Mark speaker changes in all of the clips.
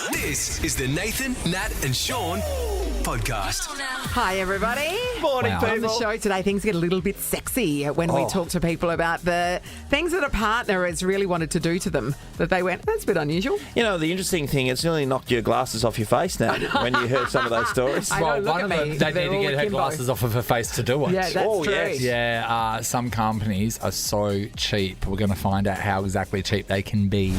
Speaker 1: This is the Nathan, Nat and Sean podcast.
Speaker 2: Hi, everybody.
Speaker 3: Morning,
Speaker 2: On the
Speaker 3: people.
Speaker 2: show today, things get a little bit sexy when we talk to people about the things that a partner has really wanted to do to them that they went, that's a bit unusual.
Speaker 3: You know, the interesting thing, it's nearly knocked your glasses off your face now when you heard some of those stories.
Speaker 2: I know, look
Speaker 4: one
Speaker 2: at
Speaker 4: of
Speaker 2: me.
Speaker 4: them, they
Speaker 2: They're
Speaker 4: need to
Speaker 2: all
Speaker 4: get her
Speaker 2: akimbo.
Speaker 4: glasses off of her face to do it.
Speaker 2: Yeah, that's
Speaker 3: Oh,
Speaker 2: true.
Speaker 3: yes.
Speaker 4: Yeah, some companies are so cheap. We're going to find out how exactly cheap they can be.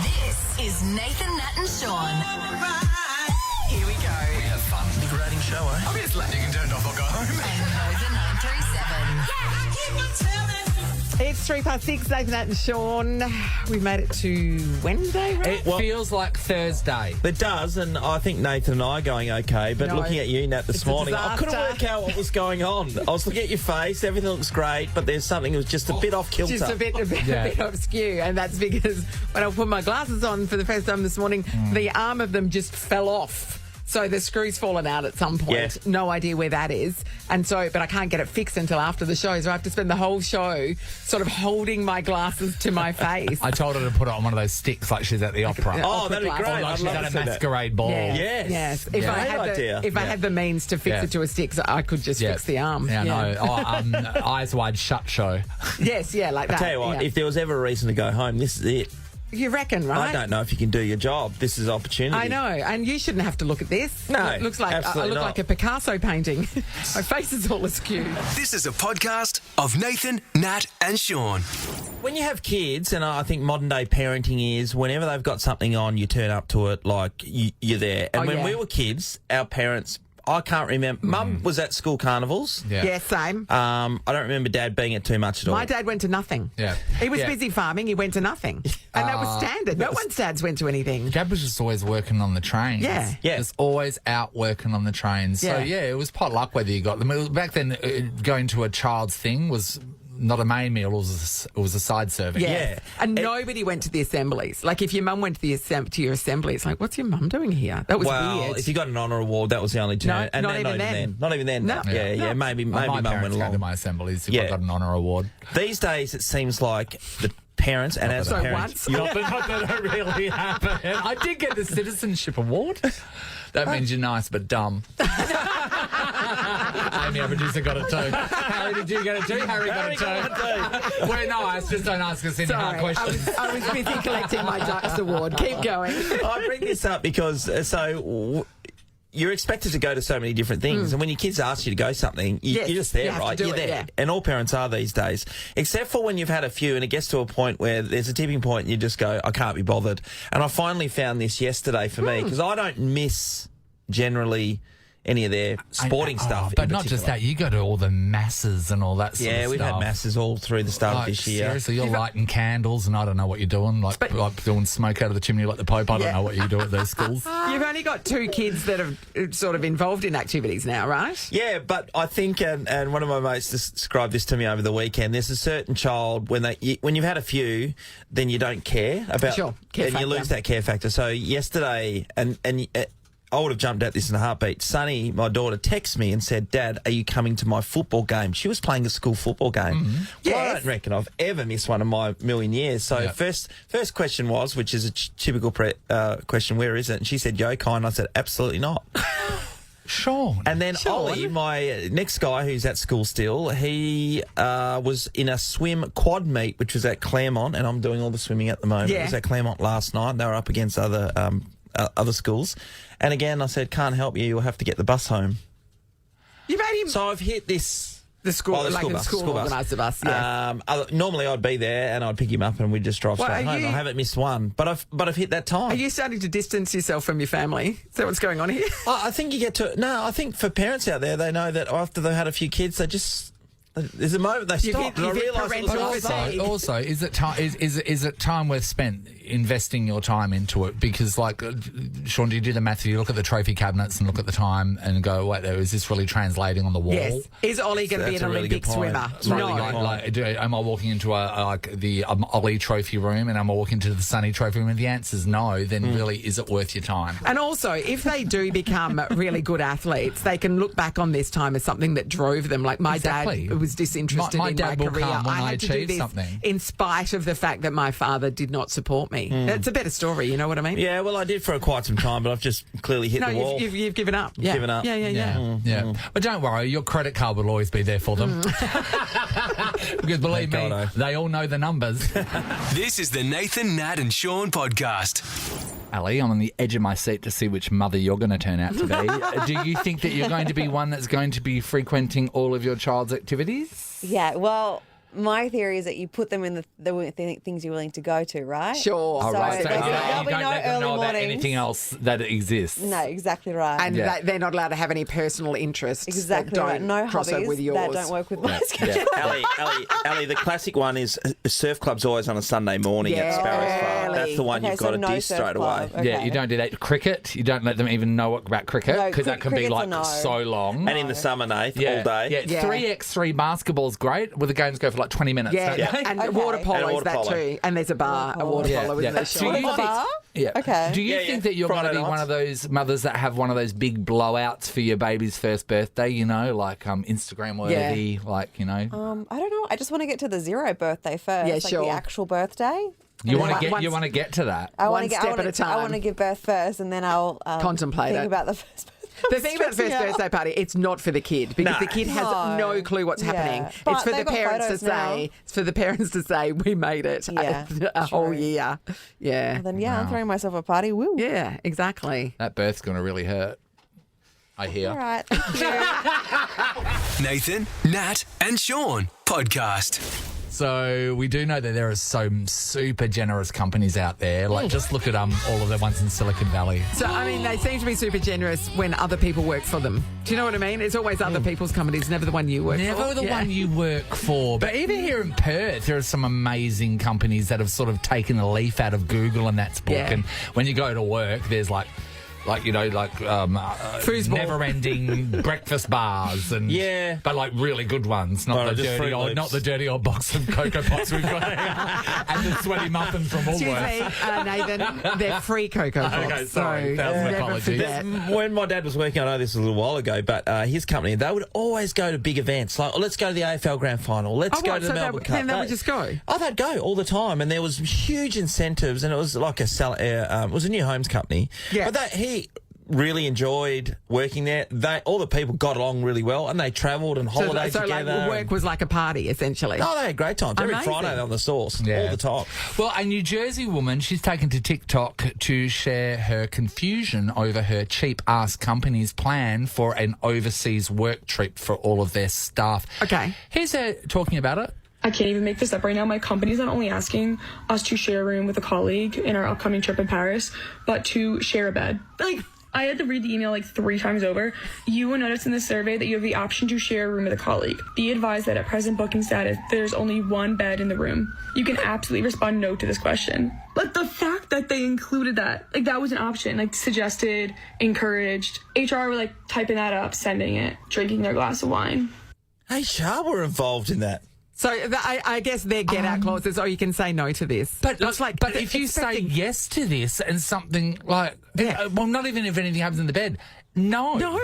Speaker 5: This is Nathan, Nat and Sean. Here we go.
Speaker 1: We have fun. Liberating show, eh? Obviously. You can turn it off or go home.
Speaker 5: And Nova 937.
Speaker 2: It's 6:03, Nathan, Nat and Sean. We've made it to Wednesday, right?
Speaker 4: It feels like Thursday.
Speaker 3: It does, and I think Nathan and I are going okay, but
Speaker 2: No.
Speaker 3: looking at you, Nat, this
Speaker 2: It's a
Speaker 3: morning, I couldn't
Speaker 2: disaster.
Speaker 3: work out what was going on. I was looking at your face, everything looks great, but there's something that was just a bit off kilter.
Speaker 2: Just a bit obscure, and that's because when I put my glasses on for the first time this morning, the arm of them just fell off. So the screw's fallen out at some point.
Speaker 3: Yes.
Speaker 2: No idea where that is. And so, but I can't get it fixed until after the show. So I have to spend the whole show sort of holding my glasses to my face.
Speaker 4: I told her to put it on one of those sticks like she's at the opera.
Speaker 3: Oh, that'd be
Speaker 2: Opera
Speaker 3: great.
Speaker 4: Or like
Speaker 3: I'd
Speaker 4: she's
Speaker 3: love
Speaker 4: at
Speaker 3: to
Speaker 4: a
Speaker 3: see that.
Speaker 4: masquerade ball.
Speaker 2: Yeah.
Speaker 3: Yes.
Speaker 2: If I
Speaker 3: Great
Speaker 2: had
Speaker 3: idea.
Speaker 2: the, if I had the means to fix
Speaker 4: Yeah.
Speaker 2: it to a stick, so I could just
Speaker 4: Yeah.
Speaker 2: fix the arm.
Speaker 4: Yeah, no. Oh, Eyes Wide Shut show.
Speaker 2: Yes, yeah, like that.
Speaker 3: Tell you what,
Speaker 2: yeah.
Speaker 3: if there was ever a reason to go home, this is it.
Speaker 2: You reckon, right?
Speaker 3: I don't know if you can do your job. This is opportunity.
Speaker 2: I know, and you shouldn't have to look at this.
Speaker 3: No,
Speaker 2: It looks like I
Speaker 3: absolutely
Speaker 2: look
Speaker 3: not.
Speaker 2: like a Picasso painting. My face is all askew.
Speaker 1: This is a podcast of Nathan, Nat and Sean.
Speaker 3: When you have kids, and I think modern day parenting is whenever they've got something on, you turn up to it like you're there. And
Speaker 2: Oh,
Speaker 3: when
Speaker 2: yeah.
Speaker 3: we were kids, our parents, I can't remember. Mum was at school carnivals.
Speaker 2: Yeah, same.
Speaker 3: I don't remember Dad being at too much at all.
Speaker 2: My dad went to nothing.
Speaker 4: Yeah.
Speaker 2: He was
Speaker 4: Yeah.
Speaker 2: busy farming. He went to nothing. And that was standard. No one's dads went to anything.
Speaker 4: Gab was just always working on the trains.
Speaker 2: Yeah.
Speaker 3: Yeah.
Speaker 4: Just always out working on the trains. So,
Speaker 2: Yeah.
Speaker 4: yeah, it was pot luck whether you got them. It was- Back then, going to a child's thing was not a main meal. It was a side serving.
Speaker 2: Yeah.
Speaker 3: Yeah.
Speaker 2: And nobody went to the assemblies. Like, if your mum went to to your assembly, it's like, what's your mum doing here? That was
Speaker 3: Well,
Speaker 2: weird.
Speaker 3: if you got an honour award, that was the only turn.
Speaker 2: No, not even then.
Speaker 3: Not even then.
Speaker 2: No.
Speaker 3: Yeah,
Speaker 2: No.
Speaker 3: maybe
Speaker 4: My
Speaker 3: Mum went
Speaker 4: parents came to
Speaker 3: along.
Speaker 4: my assemblies if
Speaker 3: Yeah.
Speaker 4: I got an honour award.
Speaker 3: These days, it seems like the parents, and as
Speaker 2: So
Speaker 3: parents,
Speaker 2: once?
Speaker 4: Not that it really happened. I did get the Citizenship Award. That means you're nice but dumb. Amy, our producer, got it too. Harry, did you get it too? Harry got it too. We're nice, just don't ask us any hard
Speaker 2: Sorry,
Speaker 4: questions.
Speaker 2: I was busy collecting my Ducks Award. Keep going.
Speaker 3: I bring this up because you're expected to go to so many different things, and when your kids ask you to go something,
Speaker 2: Yes,
Speaker 3: you're just there,
Speaker 2: you have to
Speaker 3: right?
Speaker 2: do
Speaker 3: You're
Speaker 2: it,
Speaker 3: there,
Speaker 2: yeah.
Speaker 3: and all parents are these days, except for when you've had a few, and it gets to a point where there's a tipping point, and you just go, I can't be bothered. And I finally found this yesterday for me because I don't miss generally any of their sporting stuff.
Speaker 4: But
Speaker 3: in
Speaker 4: not just
Speaker 3: particular.
Speaker 4: that, you go to all the masses and all that sort of
Speaker 3: Yeah,
Speaker 4: stuff.
Speaker 3: we've had masses all through the start of
Speaker 4: Like,
Speaker 3: this year.
Speaker 4: seriously, you're lighting candles and I don't know what you're doing, like doing smoke out of the chimney like the Pope. I don't
Speaker 2: Yeah.
Speaker 4: know what you do at those schools.
Speaker 2: You've only got 2 kids that are sort of involved in activities now, right?
Speaker 3: Yeah, but I think, and one of my mates described this to me over the weekend. There's a certain child when you've had a few, then you don't care about,
Speaker 2: Sure, care
Speaker 3: and you
Speaker 2: factor.
Speaker 3: lose that care factor. So yesterday, and I would have jumped at this in a heartbeat. Sunny, my daughter, texted me and said, "Dad, are you coming to my football game?" She was playing a school football game. Well, I
Speaker 2: Yes.
Speaker 3: don't reckon I've ever missed one in my million years. So
Speaker 4: Yeah.
Speaker 3: first question was, which is a typical question, where is it? And she said, Yokai, and I said, absolutely not.
Speaker 4: Sean.
Speaker 3: And then
Speaker 2: Sean.
Speaker 3: Ollie, my next guy who's at school still, he was in a swim quad meet, which was at Claremont, and I'm doing all the swimming at the moment.
Speaker 2: Yeah.
Speaker 3: It was at Claremont last night. They were up against other schools. And again, I said, can't help you. You'll have to get the bus home.
Speaker 2: You made him
Speaker 3: So I've hit this...
Speaker 2: the school,
Speaker 3: Oh, the
Speaker 2: like
Speaker 3: school
Speaker 2: a
Speaker 3: bus,
Speaker 2: school
Speaker 3: school bus.
Speaker 2: organised the bus. Yeah.
Speaker 3: Normally I'd be there and I'd pick him up and we'd just drive
Speaker 2: Well,
Speaker 3: straight
Speaker 2: are
Speaker 3: home.
Speaker 2: you-
Speaker 3: I haven't missed one, but I've hit that time.
Speaker 2: Are you starting to distance yourself from your family? Is that what's going on here?
Speaker 3: I think you get to... No, I think for parents out there, they know that after they've had a few kids, they just... There's a moment they
Speaker 2: You
Speaker 3: stop.
Speaker 2: hit-
Speaker 3: And I
Speaker 2: you hit
Speaker 3: realise it was
Speaker 2: parental
Speaker 3: all
Speaker 2: fatigue.
Speaker 3: side.
Speaker 4: Also, is it time? Is it time worth spent investing your time into it? Because, like, Sean, do you do the math? You look at the trophy cabinets and look at the time and go, "Wait, there is this really translating on the wall?"
Speaker 2: Yes. Is Ollie going to be
Speaker 3: That's
Speaker 2: an
Speaker 3: a really
Speaker 2: Olympic
Speaker 3: good point.
Speaker 2: swimmer?
Speaker 3: It's a really
Speaker 2: No.
Speaker 3: good point.
Speaker 4: Am I walking into the Ollie trophy room and am I walking into the Sunny trophy room? If the answer's no, then really, is it worth your time?
Speaker 2: And also, if they do become really good athletes, they can look back on this time as something that drove them. Like my
Speaker 4: Exactly.
Speaker 2: dad was disinterested
Speaker 4: My
Speaker 2: in
Speaker 4: dad
Speaker 2: my
Speaker 4: will
Speaker 2: career.
Speaker 4: come when I
Speaker 2: had to do
Speaker 4: achieve
Speaker 2: this
Speaker 4: something.
Speaker 2: in spite of the fact that my father did not support me. It's a better story, you know what I mean?
Speaker 3: Yeah, well, I did for quite some time, but I've just clearly hit
Speaker 2: No,
Speaker 3: the wall.
Speaker 2: you've given up. Yeah.
Speaker 3: Given up.
Speaker 2: Yeah.
Speaker 4: Yeah. But don't worry, your credit card will always be there for them. Because believe
Speaker 3: Thank
Speaker 4: me,
Speaker 3: God,
Speaker 4: they all know the numbers.
Speaker 1: This is the Nathan, Nat and Sean podcast.
Speaker 4: Ali, I'm on the edge of my seat to see which mother you're going to turn out to be. Do you think that you're going to be one that's going to be frequenting all of your child's activities?
Speaker 6: Yeah, well, my theory is that you put them in the things you're willing to go to, right?
Speaker 2: Sure.
Speaker 4: All right, so
Speaker 6: there'll
Speaker 4: you
Speaker 6: be
Speaker 4: don't
Speaker 6: no
Speaker 4: let them
Speaker 6: early
Speaker 4: know about
Speaker 6: mornings.
Speaker 4: anything else that exists.
Speaker 6: No, exactly right.
Speaker 2: And
Speaker 4: Yeah.
Speaker 2: they're not allowed to have any personal interests.
Speaker 6: exactly
Speaker 2: that don't
Speaker 6: right. No
Speaker 2: cross over
Speaker 6: hobbies
Speaker 2: with yours.
Speaker 6: that don't work with my schedule.
Speaker 3: Ali, the classic one is surf club's always on a Sunday morning at
Speaker 2: Yeah.
Speaker 3: Sparrows Farm. That's the one
Speaker 6: Okay,
Speaker 3: you've
Speaker 6: so
Speaker 3: got to
Speaker 6: no
Speaker 3: dish
Speaker 6: surf
Speaker 3: straight
Speaker 6: club.
Speaker 3: away.
Speaker 6: Okay.
Speaker 4: Yeah, you don't do that. Cricket, you don't let them even know about cricket
Speaker 6: No,
Speaker 4: because that can be
Speaker 6: cricket's a
Speaker 4: like
Speaker 6: no.
Speaker 4: so long.
Speaker 3: And in the summer, Nath,
Speaker 4: Yeah,
Speaker 3: all day.
Speaker 4: yeah.
Speaker 2: Yeah.
Speaker 4: 3x3 basketball's great. Well, the games go for like 20 minutes.
Speaker 2: Yeah,
Speaker 4: don't they?
Speaker 2: and
Speaker 6: Okay.
Speaker 2: water
Speaker 6: And
Speaker 2: polo's
Speaker 3: water
Speaker 2: that
Speaker 3: polo.
Speaker 2: too. And there's a bar, a water
Speaker 4: Yeah,
Speaker 2: polo,
Speaker 4: yeah.
Speaker 2: isn't there?
Speaker 4: So
Speaker 2: Sean?
Speaker 4: you think-
Speaker 6: Bar?
Speaker 4: Yeah.
Speaker 6: Okay.
Speaker 4: Do you
Speaker 3: Yeah,
Speaker 4: think
Speaker 3: yeah.
Speaker 4: that you're going to
Speaker 3: Friday
Speaker 4: be one
Speaker 3: nights.
Speaker 4: of those mothers that have one of those big blowouts for your baby's first birthday? You know, like Instagram worthy, like you know.
Speaker 6: I don't know. I just want to get to the 0 birthday first.
Speaker 2: Yeah,
Speaker 6: like
Speaker 2: sure.
Speaker 6: the actual birthday.
Speaker 4: You want
Speaker 2: once-
Speaker 4: to get to that.
Speaker 6: I
Speaker 2: One
Speaker 6: want to
Speaker 2: step at a time.
Speaker 6: I want to give birth first, and then I'll
Speaker 2: Contemplate
Speaker 6: think
Speaker 2: it.
Speaker 6: about the first.
Speaker 2: The thing about the first birthday party, it's not for the kid because
Speaker 3: No.
Speaker 2: the kid has no clue what's
Speaker 6: Yeah.
Speaker 2: happening.
Speaker 6: But
Speaker 2: It's for the
Speaker 6: they've got
Speaker 2: parents to
Speaker 6: photos now.
Speaker 2: say. It's for the parents to say we made it
Speaker 6: Yeah,
Speaker 2: a whole
Speaker 6: true.
Speaker 2: year. Yeah,
Speaker 6: Then I'm throwing myself a party. Woo!
Speaker 2: yeah, exactly.
Speaker 4: That birth's going to really hurt. I hear.
Speaker 6: All right. Thank you.
Speaker 1: Nathan, Nat and Sean podcast.
Speaker 4: So we do know that there are some super generous companies out there. Like, just look at all of the ones in Silicon Valley.
Speaker 2: So, I mean, they seem to be super generous when other people work for them. Do you know what I mean? It's always other people's companies, never the one you work for.
Speaker 4: Never the
Speaker 2: Yeah.
Speaker 4: one you work for. But even here in Perth, there are some amazing companies that have sort of taken a leaf out of Google and that's book.
Speaker 2: Yeah.
Speaker 4: And when you go to work, there's
Speaker 2: Foosball.
Speaker 4: never-ending breakfast bars and
Speaker 3: Yeah.
Speaker 4: but like really good ones, not
Speaker 3: Oh,
Speaker 4: the
Speaker 3: just
Speaker 4: dirty
Speaker 3: Fruit
Speaker 4: old,
Speaker 3: Loops.
Speaker 4: not the dirty old box of Cocoa Pops we've got here. And the sweaty muffins from
Speaker 2: Excuse
Speaker 4: Woolworths.
Speaker 2: me, Nathan, they're free Cocoa Pops.
Speaker 4: Okay, sorry.
Speaker 2: So
Speaker 4: Thousand
Speaker 2: never
Speaker 4: apologies.
Speaker 2: forget.
Speaker 3: When my dad was working, I know this was a little while ago, but his company, they would always go to big events. Like, let's go to the AFL Grand Final. Let's
Speaker 2: Oh,
Speaker 3: go
Speaker 2: what?
Speaker 3: to the
Speaker 2: So they
Speaker 3: Melbourne
Speaker 2: would-
Speaker 3: Cup.
Speaker 2: then they would just go?
Speaker 3: Oh, they'd go all the time. And there was huge incentives, and it was like it was a new homes company.
Speaker 2: Yeah.
Speaker 3: But he really enjoyed working there. All the people got along really well, and they travelled and holidayed
Speaker 2: So
Speaker 3: together.
Speaker 2: like work was like a party, essentially.
Speaker 3: Oh, they had great times. Every
Speaker 2: Amazing.
Speaker 3: Friday they're on the Source,
Speaker 4: Yeah.
Speaker 3: all the time.
Speaker 4: Well, a New Jersey woman, she's taken to TikTok to share her confusion over her cheap-ass company's plan for an overseas work trip for all of their staff.
Speaker 2: Okay.
Speaker 4: Here's her talking about it.
Speaker 7: I can't even make this up right now. My company's not only asking us to share a room with a colleague in our upcoming trip in Paris, but to share a bed. Like, I had to read the email like 3 times over. You will notice in the survey that you have the option to share a room with a colleague. Be advised that at present booking status, there's only 1 bed in the room. You can absolutely respond no to this question. Like, the fact that they included that, like, that was an option, like, suggested, encouraged. HR were, like, typing that up, sending it, drinking their glass of wine.
Speaker 3: Hey, Shah were involved in that.
Speaker 2: So I guess their get-out clauses, you can say no to this.
Speaker 4: But
Speaker 2: It's
Speaker 4: but if you say
Speaker 2: expecting-
Speaker 4: yes to this and something like,
Speaker 2: Yeah.
Speaker 4: well, not even if anything happens in the bed, no.
Speaker 2: No.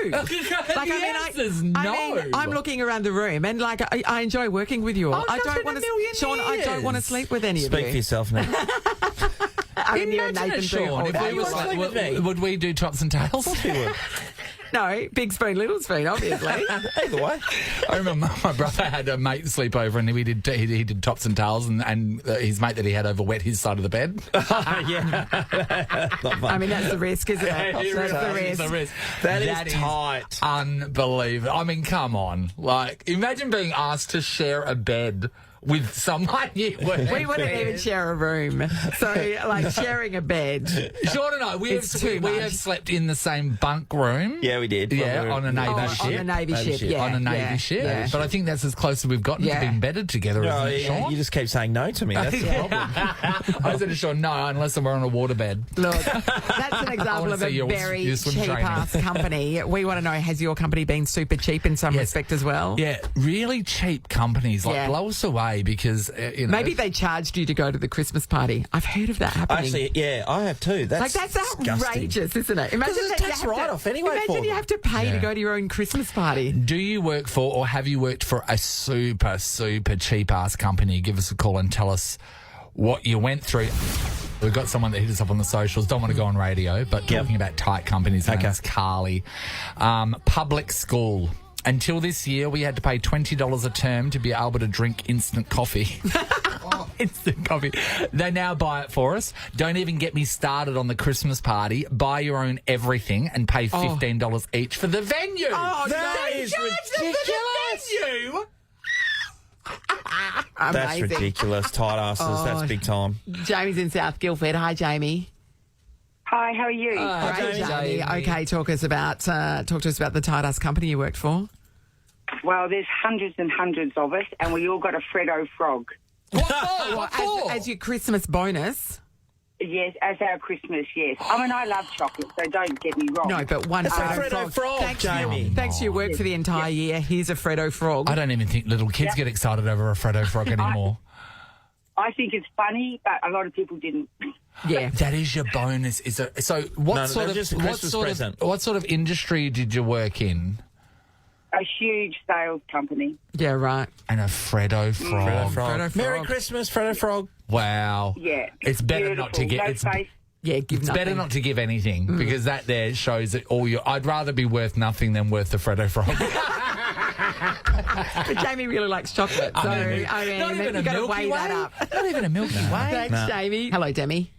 Speaker 4: No.
Speaker 2: I'm looking around the room and like I enjoy working with you all.
Speaker 4: Oh,
Speaker 2: I
Speaker 4: not
Speaker 2: don't
Speaker 4: in
Speaker 2: want
Speaker 4: a
Speaker 2: to,
Speaker 4: million
Speaker 2: Sean. I don't want to
Speaker 4: years.
Speaker 2: sleep with any
Speaker 3: Speak
Speaker 2: of
Speaker 3: for
Speaker 2: you.
Speaker 3: yourself now.
Speaker 2: I mean, you and
Speaker 4: Imagine
Speaker 2: Nathan
Speaker 4: it,
Speaker 2: do
Speaker 4: Sean.
Speaker 2: all
Speaker 4: If
Speaker 2: day.
Speaker 4: we were
Speaker 3: wanna sleep with
Speaker 4: like,
Speaker 3: me?
Speaker 4: would we do tops and tails?
Speaker 2: No, big spoon, little spoon, obviously.
Speaker 3: Either way.
Speaker 4: I remember my brother had a mate sleep over and he did tops and tails and his mate that he had over wet his side of the bed.
Speaker 3: Yeah. Not fun.
Speaker 2: I mean, that's the risk, isn't it? That's the risk.
Speaker 3: That is tight.
Speaker 4: Unbelievable. I mean, come on. Like, imagine being asked to share a bed with someone you work
Speaker 2: We wouldn't even share a room. So, like, sharing a bed.
Speaker 4: Sean and I, we
Speaker 2: It's too
Speaker 4: have
Speaker 2: much.
Speaker 4: slept in the same bunk room.
Speaker 3: Yeah, we did.
Speaker 4: Yeah, on a Navy
Speaker 2: On
Speaker 4: ship.
Speaker 2: a Navy ship, yeah.
Speaker 4: On a Navy
Speaker 2: yeah,
Speaker 4: ship.
Speaker 2: yeah.
Speaker 4: But I think that's as close as we've gotten to
Speaker 2: Yeah.
Speaker 4: being bedded together,
Speaker 3: No,
Speaker 4: isn't it,
Speaker 3: yeah,
Speaker 4: Sean?
Speaker 3: you just keep saying no to me. That's the problem.
Speaker 4: I said to Sean, no, unless we're on a waterbed.
Speaker 2: Look, that's an example
Speaker 4: wanna
Speaker 2: of
Speaker 4: see
Speaker 2: a
Speaker 4: your
Speaker 2: very
Speaker 4: swim training.
Speaker 2: cheap-ass company. We want to know, has your company been super cheap in some
Speaker 4: Yes.
Speaker 2: respect as well?
Speaker 4: Yeah, really cheap companies like
Speaker 2: Yeah.
Speaker 4: blow us away. way because,
Speaker 2: Maybe they charged you to go to the Christmas party. I've heard of that happening.
Speaker 3: Actually, yeah, I have too. That's disgusting.
Speaker 2: outrageous, isn't it? Imagine
Speaker 3: Because it's
Speaker 2: that you
Speaker 3: tax
Speaker 2: have to-
Speaker 3: write-off anyway
Speaker 2: Imagine
Speaker 3: for
Speaker 2: you
Speaker 3: them.
Speaker 2: have to pay to
Speaker 4: Yeah.
Speaker 2: go to your own Christmas party.
Speaker 4: Do you work for or have you worked for a super, super cheap-ass company? Give us a call and tell us what you went through. We've got someone that hit us up on the socials. Don't want to go on radio, but talking about tight companies. Her name's Carly. Public school. Until this year, we had to pay $20 a term to be able to drink instant coffee. Instant coffee. They now buy it for us. Don't even get me started on the Christmas party. Buy your own everything and pay $15 each for the venue.
Speaker 2: Oh,
Speaker 3: That is ridiculous. That's
Speaker 2: Amazing.
Speaker 3: ridiculous. Tight asses. That's big time.
Speaker 2: Jamie's in South Guildford. Hi, Jamie.
Speaker 8: Hi, how are you?
Speaker 2: Great,
Speaker 3: Jamie.
Speaker 2: Okay, talk to us about the tight ass company you worked for.
Speaker 8: Well, there's hundreds and hundreds of us, and we all got a Freddo Frog.
Speaker 2: Well, as your Christmas bonus.
Speaker 8: Yes, as our Christmas, yes. I mean, I love chocolate, so don't get me wrong.
Speaker 2: No, but one
Speaker 3: It's a
Speaker 2: Freddo,
Speaker 3: Freddo Frog,
Speaker 2: Thanks,
Speaker 3: Jamie.
Speaker 2: Thanks for your work for the entire year. Here's a Freddo Frog.
Speaker 4: I don't even think little kids get excited over a Freddo Frog anymore.
Speaker 8: I think it's funny, but a lot of people didn't.
Speaker 2: Yeah.
Speaker 4: That is your bonus. So what
Speaker 3: No,
Speaker 4: sort
Speaker 3: that's
Speaker 4: of
Speaker 3: just a Christmas present.
Speaker 4: what sort of industry did you work in?
Speaker 8: A huge sales company.
Speaker 2: Yeah, right.
Speaker 4: And a Freddo Frog.
Speaker 3: Freddo Frog.
Speaker 2: Freddo
Speaker 3: Merry
Speaker 2: Frog.
Speaker 3: Christmas, Freddo Frog.
Speaker 4: Wow.
Speaker 8: Yeah.
Speaker 4: It's better not to
Speaker 8: Beautiful.
Speaker 4: get
Speaker 8: No
Speaker 4: it's
Speaker 8: face.
Speaker 2: Yeah, give
Speaker 4: It's
Speaker 2: nothing.
Speaker 4: better not to give anything because that there shows that all your. I'd rather be worth nothing than worth the Freddo Frog.
Speaker 2: But Jamie really likes chocolate, so I mean,
Speaker 4: not even a
Speaker 2: you've got to
Speaker 4: Milky
Speaker 2: weigh
Speaker 4: Way.
Speaker 2: that up.
Speaker 4: Not even a Milky Way.
Speaker 2: Thanks, Jamie. Hello, Demi.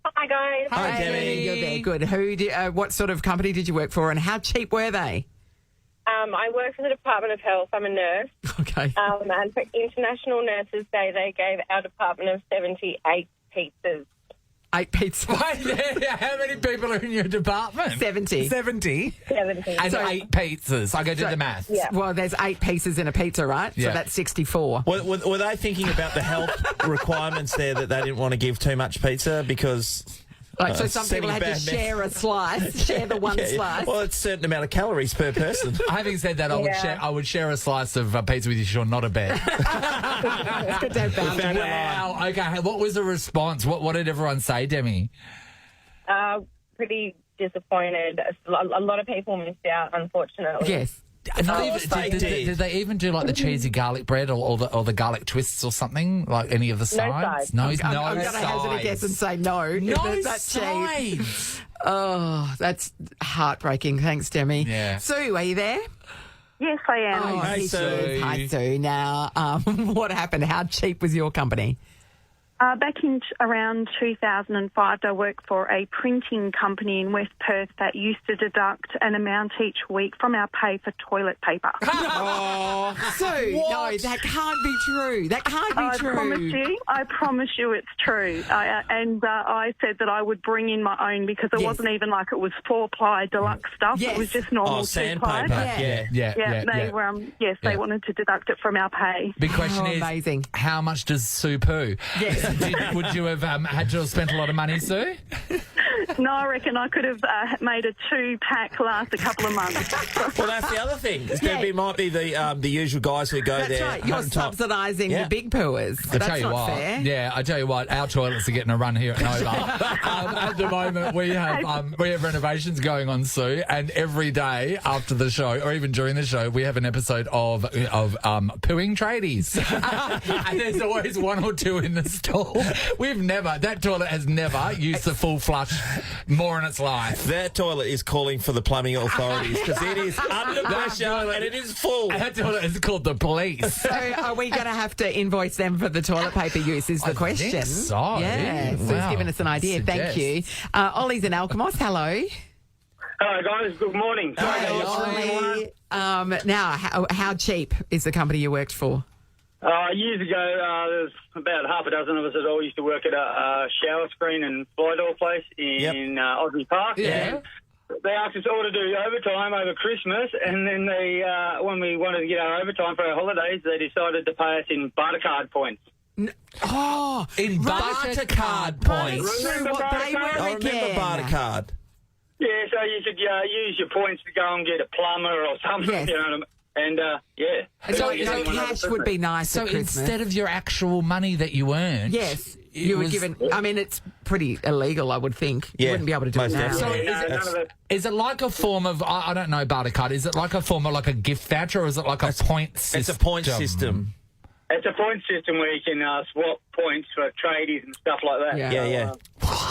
Speaker 9: Hi, guys.
Speaker 3: Hi, Demi.
Speaker 2: You're there. Good. What sort of company did you work for, and how cheap were they?
Speaker 9: I work for the Department of Health. I'm a nurse.
Speaker 2: Okay.
Speaker 9: And for International Nurses Day, they gave our department of 78 pizzas.
Speaker 2: 8 pizzas.
Speaker 4: How many people are in your department?
Speaker 2: 70.
Speaker 4: 70?
Speaker 9: 70.
Speaker 4: And 8 pizzas. I go do the maths.
Speaker 9: Yeah.
Speaker 2: Well, there's 8 pieces in a pizza, right?
Speaker 4: Yeah.
Speaker 2: So that's 64.
Speaker 3: Were they thinking about the health requirements there that they didn't want to give too much pizza because...
Speaker 2: So some people
Speaker 3: setting
Speaker 2: had to
Speaker 3: bad
Speaker 2: share a slice, share the one slice.
Speaker 3: Well, it's a certain amount of calories per person.
Speaker 4: Having said that,
Speaker 9: Yeah.
Speaker 4: I would share a slice of pizza with you, Sean, not a bet.
Speaker 2: It's good to have boundaries.
Speaker 4: Wow. Okay. What was the response? What did everyone say, Demi?
Speaker 9: Pretty disappointed. A lot of people missed out, unfortunately.
Speaker 2: Yes.
Speaker 4: Not
Speaker 3: course they did.
Speaker 4: Did they even do like the cheesy garlic bread or the garlic twists or something? Like any of the sides?
Speaker 9: sides.
Speaker 4: No,
Speaker 2: I'm going to hazard a guess and say no.
Speaker 4: No
Speaker 2: That's cheap.
Speaker 4: sides.
Speaker 2: Oh, that's heartbreaking. Thanks, Demi.
Speaker 4: Yeah.
Speaker 2: Sue, are you there?
Speaker 8: Yes, I am.
Speaker 2: Oh,
Speaker 3: Hey,
Speaker 2: she
Speaker 3: Sue.
Speaker 2: is. Hi, Sue. Now, what happened? How cheap was your company?
Speaker 10: Back in around 2005, I worked for a printing company in West Perth that used to deduct an amount each week from our pay for toilet paper.
Speaker 2: Sue, no, that can't be true. That can't be true.
Speaker 10: I promise you it's true. I said that I would bring in my own because it
Speaker 2: Yes.
Speaker 10: wasn't even like it was 4-ply deluxe stuff.
Speaker 2: Yes.
Speaker 10: It was just normal 2-ply.
Speaker 3: sandpaper.
Speaker 2: Yeah.
Speaker 10: They
Speaker 4: Yeah.
Speaker 10: wanted to deduct it from our pay.
Speaker 4: Big question
Speaker 2: Oh,
Speaker 4: is,
Speaker 2: amazing.
Speaker 4: how much does Sue poo?
Speaker 2: Yes.
Speaker 4: Would you have had to have spent a lot of money, Sue?
Speaker 10: No, I reckon I could have made a 2-pack last a couple of months.
Speaker 3: Well, that's the other thing. It's going to be might be the usual guys who go
Speaker 2: That's
Speaker 3: there.
Speaker 2: right. You're
Speaker 3: hunt top.
Speaker 2: subsidising
Speaker 3: Yeah.
Speaker 2: the big pooers.
Speaker 4: I
Speaker 2: That's
Speaker 4: tell you
Speaker 2: not
Speaker 4: what,
Speaker 2: fair.
Speaker 4: yeah, I tell you what, our toilets are getting a run here at Nova. At the moment, we have renovations going on, Sue, and every day after the show, or even during the show, we have an episode of pooing tradies, and there's always one or two in the stall. That toilet has never used the full flush more in its life.
Speaker 3: That toilet is calling for the plumbing authorities because it is under pressure and it is full.
Speaker 4: That toilet is called the police.
Speaker 2: So are we going to have to invoice them for the toilet paper use is the
Speaker 4: I
Speaker 2: question.
Speaker 4: think so.
Speaker 2: Yeah, Sue's
Speaker 4: Wow.
Speaker 2: given us an idea. Thank you. Ollie's in Alkimos. Hello.
Speaker 11: Hello, guys. Good morning.
Speaker 2: Ollie. Now, how cheap is the company you worked for?
Speaker 11: Years ago, there's about half a dozen of us that all used to work at a shower screen and fly door place in Aussie Park.
Speaker 4: Yeah.
Speaker 11: They asked us all to do overtime over Christmas, and then they, when we wanted to get our overtime for our holidays, they decided to pay us in Buttercard points.
Speaker 2: Oh,
Speaker 4: In Buttercard points.
Speaker 2: True, what they were
Speaker 3: I remember
Speaker 2: again.
Speaker 3: Bartercard.
Speaker 11: Yeah, so you could use your points to go and get a plumber or something.
Speaker 2: Yes.
Speaker 11: You know what I mean? And, yeah.
Speaker 2: So
Speaker 11: Yeah,
Speaker 2: cash would be nice
Speaker 4: So
Speaker 2: at Christmas.
Speaker 4: instead of your actual money that you earned,
Speaker 2: Yes,
Speaker 4: it
Speaker 2: you were
Speaker 4: was-
Speaker 2: given. I mean, it's pretty illegal, I would think. You
Speaker 3: Yeah,
Speaker 2: wouldn't be able to do it
Speaker 3: most
Speaker 2: now.
Speaker 3: definitely.
Speaker 4: So
Speaker 11: none of it.
Speaker 4: is it like a form of, I don't know, Bartercard, is it like a form of like a gift voucher or is it like a point system?
Speaker 3: It's a point system.
Speaker 11: It's a point system where you can swap points for tradies and stuff like that.
Speaker 2: Yeah.
Speaker 3: Yeah.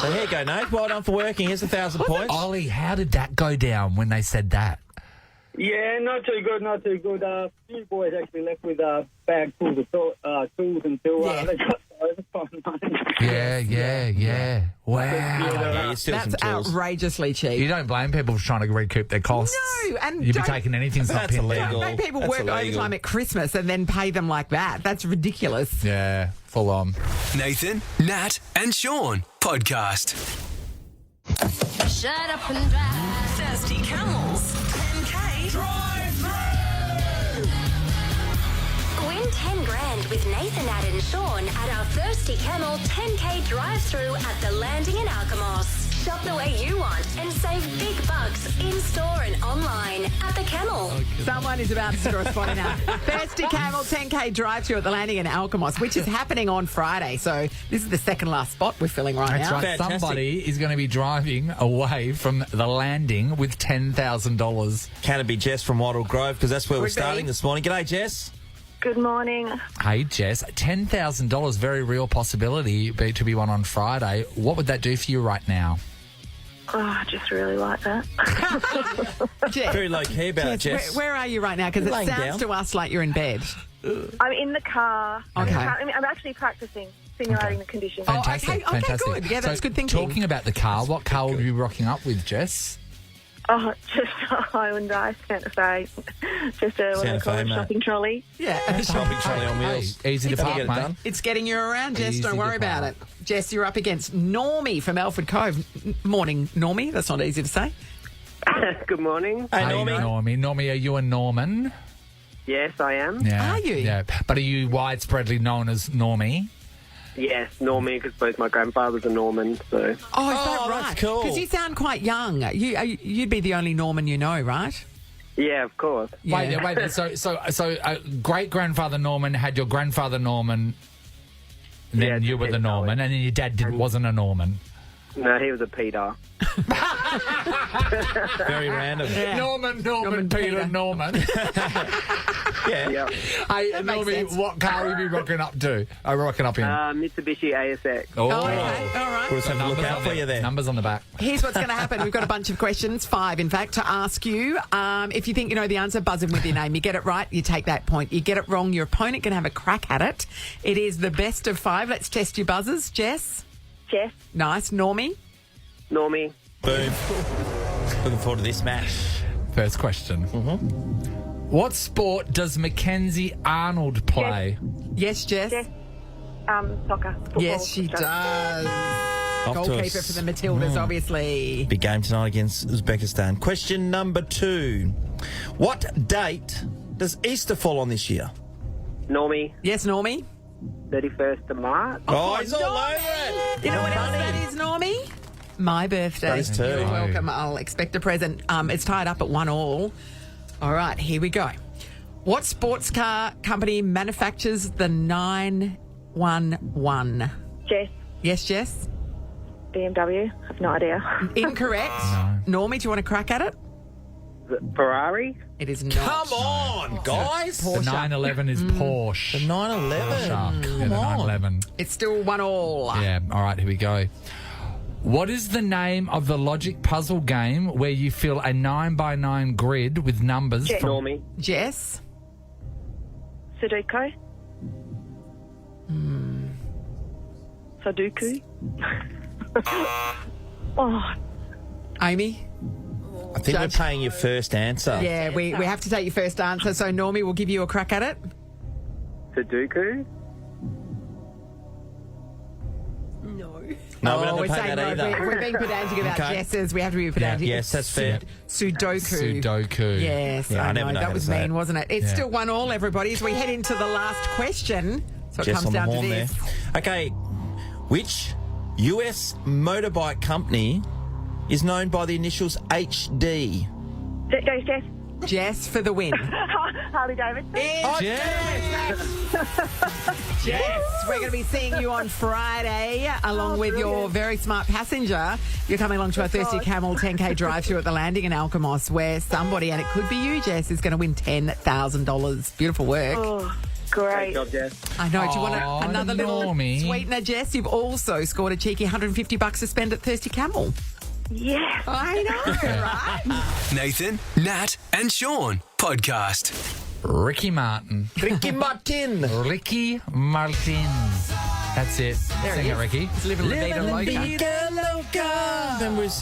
Speaker 3: So here you go, Nate. Well done for working. Here's 1,000 points.
Speaker 4: Ollie, how did that go down when they said that?
Speaker 11: Yeah, not too good, not too good. A few boys actually left with bags full of tools until they got overtime money.
Speaker 4: Yeah. Wow.
Speaker 3: Yeah, you steal
Speaker 2: That's
Speaker 3: some tools.
Speaker 2: outrageously cheap.
Speaker 4: You don't blame people for trying to recoup their costs.
Speaker 2: No, and
Speaker 4: you'd be
Speaker 2: don't-
Speaker 4: taking anything's not
Speaker 3: That's
Speaker 4: pinned
Speaker 3: illegal.
Speaker 4: down.
Speaker 2: Make people
Speaker 3: That's
Speaker 2: work
Speaker 3: illegal.
Speaker 2: overtime at Christmas and then pay them like that. That's ridiculous.
Speaker 4: Yeah, full on.
Speaker 1: Nathan, Nat, and Sean podcast.
Speaker 5: Shut up and drive. Thirsty Camels. 10K. Win 10 grand with Nathan, Nat and Sean at our Thirsty Camel 10K drive-through at the Landing in Alkimos. Shop the way you want and save big bucks in-store and online at the Camel.
Speaker 2: Someone is about to score a spot in our Thirsty Camel 10K drive-through at the Landing in Alkimos, which is happening on Friday. So this is the second last spot we're filling right
Speaker 4: That's
Speaker 2: now.
Speaker 4: right.
Speaker 3: Fantastic.
Speaker 4: Somebody is going to be driving away from the Landing with $10,000.
Speaker 3: Can it be Jess from Wattle Grove? Because that's where we're
Speaker 2: Would be.
Speaker 3: starting this morning. G'day, Jess.
Speaker 10: Good morning.
Speaker 4: Hey, Jess, $10,000, very real possibility to be won on Friday. What would that do for you right now?
Speaker 10: Oh, I just really like that.
Speaker 2: Jess,
Speaker 3: Very low key about it, Jess.
Speaker 2: where are you right now? Because it
Speaker 3: Laying
Speaker 2: sounds
Speaker 3: down.
Speaker 2: to us like you're in bed.
Speaker 10: I'm in the car.
Speaker 2: Okay.
Speaker 10: I'm actually practicing simulating the conditions.
Speaker 2: Oh,
Speaker 4: Fantastic,
Speaker 2: okay,
Speaker 4: fantastic.
Speaker 2: good. Yeah, that's
Speaker 4: So,
Speaker 2: good thinking.
Speaker 4: Talking about the car, what car would you be rocking up with, Jess?
Speaker 10: Oh, just a Hyundai Santa Fe. Just a, what do
Speaker 3: Santa
Speaker 10: they call
Speaker 3: Fe,
Speaker 10: it,
Speaker 3: mate.
Speaker 10: shopping trolley.
Speaker 2: Yeah.
Speaker 3: Shopping trolley on wheels.
Speaker 4: Hey, easy to
Speaker 3: That'll
Speaker 4: park,
Speaker 3: get it
Speaker 4: mate.
Speaker 3: done.
Speaker 2: It's getting you around, Jess.
Speaker 4: Easy
Speaker 2: Don't
Speaker 4: to
Speaker 2: worry about
Speaker 4: park.
Speaker 2: it. Jess, you're up against Normie from Alfred Cove. Morning, Normie. That's not easy to say.
Speaker 11: Good morning.
Speaker 3: Hey,
Speaker 4: Hey,
Speaker 3: Normie.
Speaker 4: Normie, are you a Norman?
Speaker 11: Yes, I am.
Speaker 4: Yeah.
Speaker 2: Are you?
Speaker 4: Yeah. But are you widespreadly known as Normie?
Speaker 11: Yes, Normie, because both my grandfathers are Norman, so...
Speaker 2: Oh, is that
Speaker 3: Oh,
Speaker 2: right?
Speaker 3: that's cool.
Speaker 2: Because you sound quite young. You'd be the only Norman you know, right?
Speaker 11: Yeah, of course.
Speaker 2: Yeah.
Speaker 4: Wait. So great grandfather Norman had your grandfather Norman, and then
Speaker 11: Yeah,
Speaker 4: you were the
Speaker 11: Ted
Speaker 4: Norman, and then your dad wasn't a Norman.
Speaker 11: No, he was a Peter.
Speaker 3: Very random.
Speaker 4: Norman, Peter, Norman.
Speaker 3: Yeah.
Speaker 11: Yep.
Speaker 4: Hey,
Speaker 2: That makes
Speaker 4: Normie,
Speaker 2: sense.
Speaker 4: what car would you be rocking up to? Rocking up in?
Speaker 11: Mitsubishi ASX.
Speaker 2: Oh, okay. All right.
Speaker 3: We'll just have to look
Speaker 4: Numbers
Speaker 3: out
Speaker 4: on
Speaker 3: for
Speaker 4: the-
Speaker 3: you there.
Speaker 4: Numbers on the back.
Speaker 2: Here's what's going to happen. We've got a bunch of questions, 5 in fact, to ask you. If you think you know the answer, buzz in with your name. You get it right, you take that point. You get it wrong, your opponent can have a crack at it. It is the best of 5. Let's test your buzzers. Jess?
Speaker 10: Jess.
Speaker 2: Nice. Normie?
Speaker 11: Normie.
Speaker 3: Boom. Looking forward to this match.
Speaker 4: First question. What sport does Mackenzie Arnold play?
Speaker 2: Yes, Jess?
Speaker 10: Jess. Soccer. Football.
Speaker 2: Yes, she
Speaker 10: Australia.
Speaker 2: does.
Speaker 3: Off to
Speaker 2: Goalkeeper
Speaker 3: us.
Speaker 2: for the Matildas, obviously.
Speaker 3: Big game tonight against Uzbekistan. Question number 2. What date does Easter fall on this year?
Speaker 11: Normie.
Speaker 2: Yes, Normie?
Speaker 11: 31st of March.
Speaker 3: Oh, he's all over it.
Speaker 2: You know what else that is, Normie? My birthday.
Speaker 3: That is too.
Speaker 2: You're welcome. I'll expect a present. It's tied up at 1-1. All right, here we go. What sports car company manufactures the 911?
Speaker 10: Jess.
Speaker 2: Yes, Jess?
Speaker 10: BMW. I've no idea.
Speaker 2: Incorrect. Normie, do you want to crack at it?
Speaker 11: Ferrari.
Speaker 2: It is not.
Speaker 3: Come on, guys.
Speaker 4: The 911 is Porsche.
Speaker 3: The 911.
Speaker 4: Yeah, the
Speaker 3: Come on.
Speaker 4: 911.
Speaker 2: It's still 1-1.
Speaker 4: Yeah, all right, here we go. What is the name of the logic puzzle game where you fill a 9x9 grid with numbers
Speaker 10: Jess.
Speaker 4: from...
Speaker 11: Normie.
Speaker 2: Jess?
Speaker 10: Sudoku. Sudoku. Oh,
Speaker 2: Amy?
Speaker 3: I think
Speaker 2: Judge.
Speaker 3: we're paying your first answer.
Speaker 2: Yeah, we have to take your first answer. So, Normie, we'll give you a crack at it.
Speaker 11: Sudoku.
Speaker 3: No, we're not
Speaker 2: we're
Speaker 3: going to pay
Speaker 2: saying
Speaker 3: that
Speaker 2: no.
Speaker 3: either.
Speaker 2: We're being pedantic about
Speaker 3: Okay.
Speaker 2: Jess's. We have to be pedantic.
Speaker 3: Yeah, yes, that's fair.
Speaker 2: Sudoku.
Speaker 4: Sudoku.
Speaker 2: Yes,
Speaker 3: Yeah, I
Speaker 2: I
Speaker 3: never
Speaker 2: know.
Speaker 3: know
Speaker 2: That
Speaker 3: how
Speaker 2: was
Speaker 3: to say
Speaker 2: mean,
Speaker 3: it.
Speaker 2: wasn't it? It's
Speaker 4: Yeah.
Speaker 2: still 1-1, everybody, as we head into the last question. So it
Speaker 3: Jess
Speaker 2: comes
Speaker 3: on the
Speaker 2: down to
Speaker 3: horn there.
Speaker 2: this.
Speaker 3: Okay, which US motorbike company is known by the initials HD?
Speaker 10: Jess.
Speaker 2: Jess for the win.
Speaker 10: Harley Davidson.
Speaker 2: Jess, we're going to be seeing you on Friday along with your very smart passenger. You're coming along to our Thirsty Camel 10K drive-through at the landing in Alkimos where somebody, and it could be you, Jess, is going to win $10,000. Beautiful work.
Speaker 10: Oh, great.
Speaker 11: Great job, Jess.
Speaker 2: I know. Do you want another little
Speaker 4: Normie.
Speaker 2: sweetener, Jess? You've also scored a cheeky $150 to spend at Thirsty Camel.
Speaker 10: Yes.
Speaker 2: I know, right?
Speaker 1: Nathan, Nat, and Sean podcast.
Speaker 4: Ricky Martin.
Speaker 3: Ricky Martin.
Speaker 4: Ricky Martin. That's it.
Speaker 2: There
Speaker 4: Sing
Speaker 2: he
Speaker 4: it,
Speaker 2: is.
Speaker 4: Ricky.
Speaker 2: He's living La Vida Loca.
Speaker 3: Then was,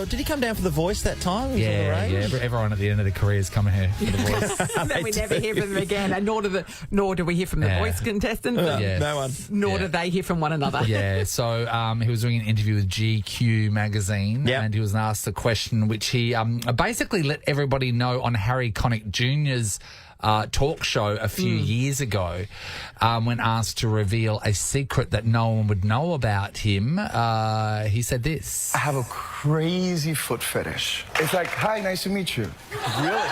Speaker 3: did he come down for The Voice that time? He was on the
Speaker 4: Yeah,
Speaker 3: range?
Speaker 4: yeah. Everyone at the end of the career is coming here for the voice.
Speaker 2: And then we never hear from them again, and nor do we hear from the
Speaker 4: Yeah.
Speaker 2: voice contestants.
Speaker 4: Yes.
Speaker 3: No one.
Speaker 2: Nor
Speaker 4: Yeah.
Speaker 2: do they hear from one another.
Speaker 4: Yeah, so he was doing an interview with GQ magazine,
Speaker 3: Yep.
Speaker 4: and he was asked a question which he basically let everybody know on Harry Connick Jr.'s talk show a few years ago when asked to reveal a secret that no one would know about him. He said this.
Speaker 12: I have a crazy foot fetish. It's like, hi, nice to meet you.
Speaker 13: Really?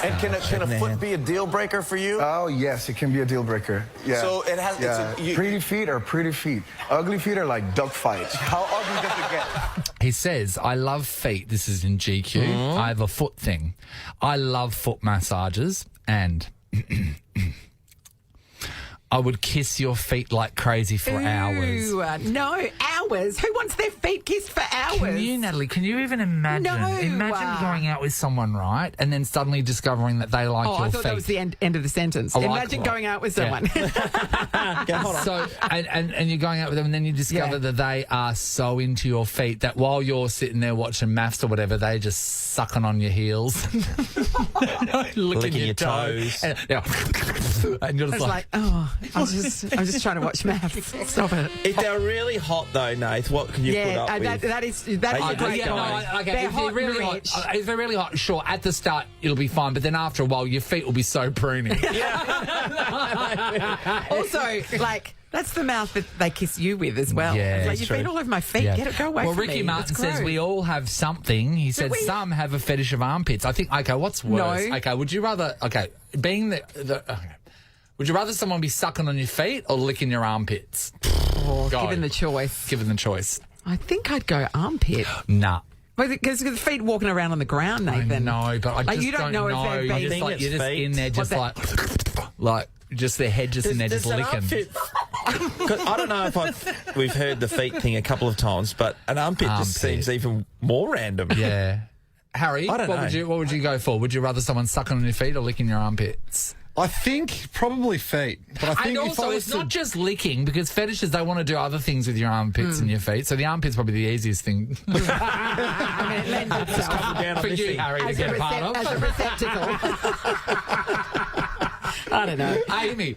Speaker 13: And can a foot be a deal breaker for you?
Speaker 12: Oh, yes, it can be a deal breaker. Yeah.
Speaker 13: So it has.
Speaker 12: Yeah. Pretty feet are pretty feet. Ugly feet are like duck fights. How ugly does it get?
Speaker 4: He says, I love feet. This is in GQ. I have a foot thing. I love foot massages and I would kiss your feet like crazy for hours.
Speaker 2: Ooh, no, hours. Who wants their feet kissed for hours?
Speaker 4: Can you, Natalie, can you even imagine?
Speaker 2: No.
Speaker 4: Imagine going out with someone, right, and then suddenly discovering that they like
Speaker 2: Oh,
Speaker 4: your
Speaker 2: I thought
Speaker 4: feet.
Speaker 2: that was the end of the sentence.
Speaker 4: I like
Speaker 2: Imagine
Speaker 4: what?
Speaker 2: going out with
Speaker 4: Yeah.
Speaker 2: someone.
Speaker 4: So, and you're going out with them, and then you discover that they are so into your feet that while you're sitting there watching maths or whatever, they just sucking on your heels, licking your toes, and you're just
Speaker 2: It's like, oh, I'm just trying to watch maths. Stop it.
Speaker 3: If they're really hot, though, Nath, what can you put up with?
Speaker 2: that is a
Speaker 3: Hey,
Speaker 2: great
Speaker 3: yeah,
Speaker 2: guy.
Speaker 4: okay,
Speaker 2: They're
Speaker 4: if
Speaker 2: hot
Speaker 4: they're really
Speaker 2: and rich.
Speaker 4: hot, if they're really hot, sure. At the start, it'll be fine, but then after a while, your feet will be so pruny.
Speaker 2: Also, like, that's the mouth that they kiss you with as well.
Speaker 4: Yeah,
Speaker 2: It's like,
Speaker 4: it's
Speaker 2: you've
Speaker 4: true.
Speaker 2: been all over my feet.
Speaker 4: Yeah.
Speaker 2: Get it, go away
Speaker 4: Well,
Speaker 2: from
Speaker 4: Ricky
Speaker 2: me.
Speaker 4: Martin
Speaker 2: It's
Speaker 4: says
Speaker 2: gross.
Speaker 4: we all have something. He said
Speaker 2: we?
Speaker 4: some have a fetish of armpits. I think, okay, what's worse?
Speaker 2: No.
Speaker 4: Okay, would you rather, being okay. Would you rather someone be sucking on your feet or licking your armpits?
Speaker 2: Oh,
Speaker 4: Go.
Speaker 2: given the choice.
Speaker 4: Given the choice.
Speaker 2: I think I'd go armpit.
Speaker 4: Nah.
Speaker 2: Because the feet walking around on the ground, Nathan.
Speaker 4: I know, but I
Speaker 2: Like,
Speaker 4: just
Speaker 2: you don't know if they're
Speaker 4: You're
Speaker 2: being-
Speaker 4: just, like, you're just
Speaker 3: feet.
Speaker 4: in there just like just their head just in there just licking.
Speaker 3: 'Cause I don't know if we've heard the feet thing a couple of times, but an armpit just seems even more random.
Speaker 4: Yeah. Harry,
Speaker 3: I don't know.
Speaker 4: what would you go for? Would you rather someone sucking on your feet or licking your armpits?
Speaker 14: I think probably feet. But I think
Speaker 4: And also, it's not just licking, because fetishes, they want to do other things with your armpits and your feet. So the armpit's probably the easiest thing
Speaker 2: I mean, it lends itself
Speaker 3: Down on
Speaker 4: for
Speaker 3: this
Speaker 4: you,
Speaker 3: thing.
Speaker 4: Harry, to
Speaker 2: as
Speaker 4: get a part of.
Speaker 2: as a receptacle. I don't know.
Speaker 4: Amy,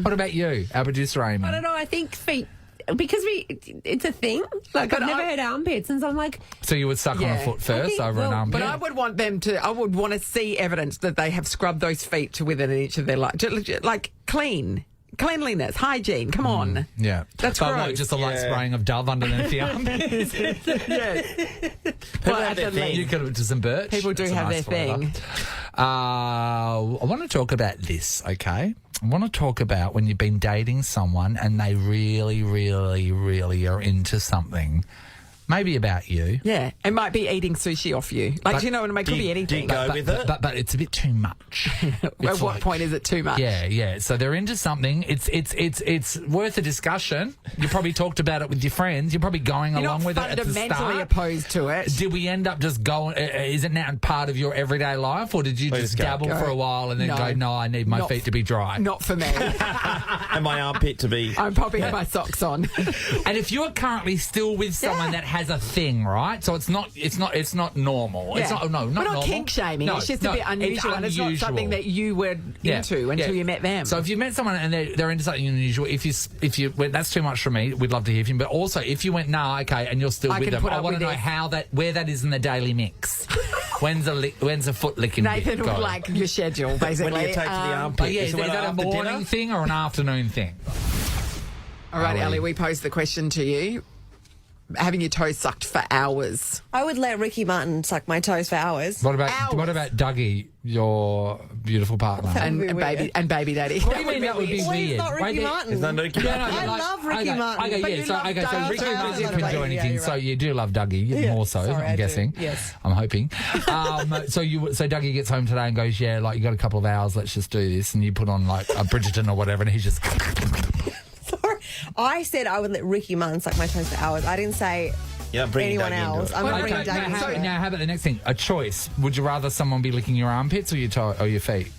Speaker 4: what about you, our producer, Amy?
Speaker 15: I don't know. I think feet, because it's a thing. Like, I've never heard armpits, and so I'm like,
Speaker 4: So you would suck on a
Speaker 2: Yeah.
Speaker 4: foot first
Speaker 15: think-
Speaker 4: over an
Speaker 15: well,
Speaker 4: armpit?
Speaker 2: But I would want them to. I would want to see evidence that they have scrubbed those feet to within an inch of their life, like cleanliness, hygiene. Come on.
Speaker 4: Yeah.
Speaker 2: That's
Speaker 4: but
Speaker 2: gross.
Speaker 4: what, just a light spraying of Dove underneath the armpits?
Speaker 3: People have their thing.
Speaker 4: You could have to some birch.
Speaker 2: People do
Speaker 4: That's a
Speaker 2: have
Speaker 4: nice
Speaker 2: their
Speaker 4: flavour.
Speaker 2: thing.
Speaker 4: I want to talk about this, okay? I want to talk about when you've been dating someone and they really, really, really are into something. Maybe about you.
Speaker 2: Yeah, it might be eating sushi off you. Like,
Speaker 4: But
Speaker 2: do you know what I mean? It could be anything.
Speaker 3: Do you go with it?
Speaker 4: But it's a bit too much.
Speaker 2: At
Speaker 4: It's
Speaker 2: what
Speaker 4: like-
Speaker 2: point is it too much?
Speaker 4: Yeah. So they're into something. It's worth a discussion. You probably talked about it with your friends. You're probably going
Speaker 2: You're
Speaker 4: along
Speaker 2: not
Speaker 4: with it at the
Speaker 2: fundamentally
Speaker 4: start.
Speaker 2: opposed to it.
Speaker 4: Did we end up just going? Is it now part of your everyday life, or did you just
Speaker 3: go.
Speaker 4: dabble for a while and then
Speaker 2: No.
Speaker 4: go, "No, I need my
Speaker 2: Not-
Speaker 4: feet to be dry"?
Speaker 2: Not for me.
Speaker 3: And my armpit to be...
Speaker 2: I'm probably have my socks on.
Speaker 4: And if you're currently still with someone that has a thing, right? So it's not normal. It's
Speaker 2: Yeah.
Speaker 4: not
Speaker 2: We're not
Speaker 4: normal.
Speaker 2: kink shaming.
Speaker 4: No,
Speaker 2: It's just a bit unusual, and it's not something that you were into until you met them.
Speaker 4: So if you met someone and they're into something unusual, if you went, that's too much for me, we'd love to hear from you. But also, if you went, nah, okay, and you're still
Speaker 2: I
Speaker 4: with
Speaker 2: can
Speaker 4: them,
Speaker 2: put
Speaker 4: I
Speaker 2: up
Speaker 4: want to
Speaker 2: with
Speaker 4: know
Speaker 2: this.
Speaker 4: where that is in the daily mix. When's a foot licking?
Speaker 2: Nathan
Speaker 4: bit
Speaker 2: would
Speaker 4: go?
Speaker 2: like your schedule, basically.
Speaker 3: When do you take to the armpit?
Speaker 4: But yeah, is
Speaker 3: it when
Speaker 4: that a
Speaker 3: after
Speaker 4: morning
Speaker 3: dinner?
Speaker 4: thing or an afternoon thing?
Speaker 2: All right,
Speaker 4: Ali.
Speaker 2: Ali, we posed the question to you. having your toes sucked for hours?
Speaker 6: I would let Ricky Martin suck my toes for hours.
Speaker 4: What about Dougie, your beautiful partner?
Speaker 2: And baby daddy.
Speaker 4: What do you mean that would be
Speaker 6: Well, he's
Speaker 4: weird?
Speaker 6: not Ricky Martin.
Speaker 3: Is that Ricky Martin?
Speaker 6: I love Ricky Martin.
Speaker 4: Okay,
Speaker 6: But
Speaker 4: yeah,
Speaker 6: you
Speaker 4: so
Speaker 6: love
Speaker 4: Ricky
Speaker 6: Dougie.
Speaker 4: Martin
Speaker 6: Yeah,
Speaker 4: couldn't do anything.
Speaker 6: you're
Speaker 4: So
Speaker 6: right.
Speaker 4: you do love Dougie more so,
Speaker 6: sorry, I
Speaker 4: I'm
Speaker 6: do.
Speaker 4: guessing.
Speaker 6: Yes.
Speaker 4: I'm hoping. So Dougie gets home today and goes, yeah, like you got a couple of hours, let's just do this, and you put on like a Bridgerton or whatever, and he's just.
Speaker 6: Sorry. I said I would let Ricky Martin suck my toes for hours. I didn't say anyone else. I'm not bringing Dougie into it.
Speaker 4: Now, how about the next thing? A choice. Would you rather someone be licking your armpits or your feet?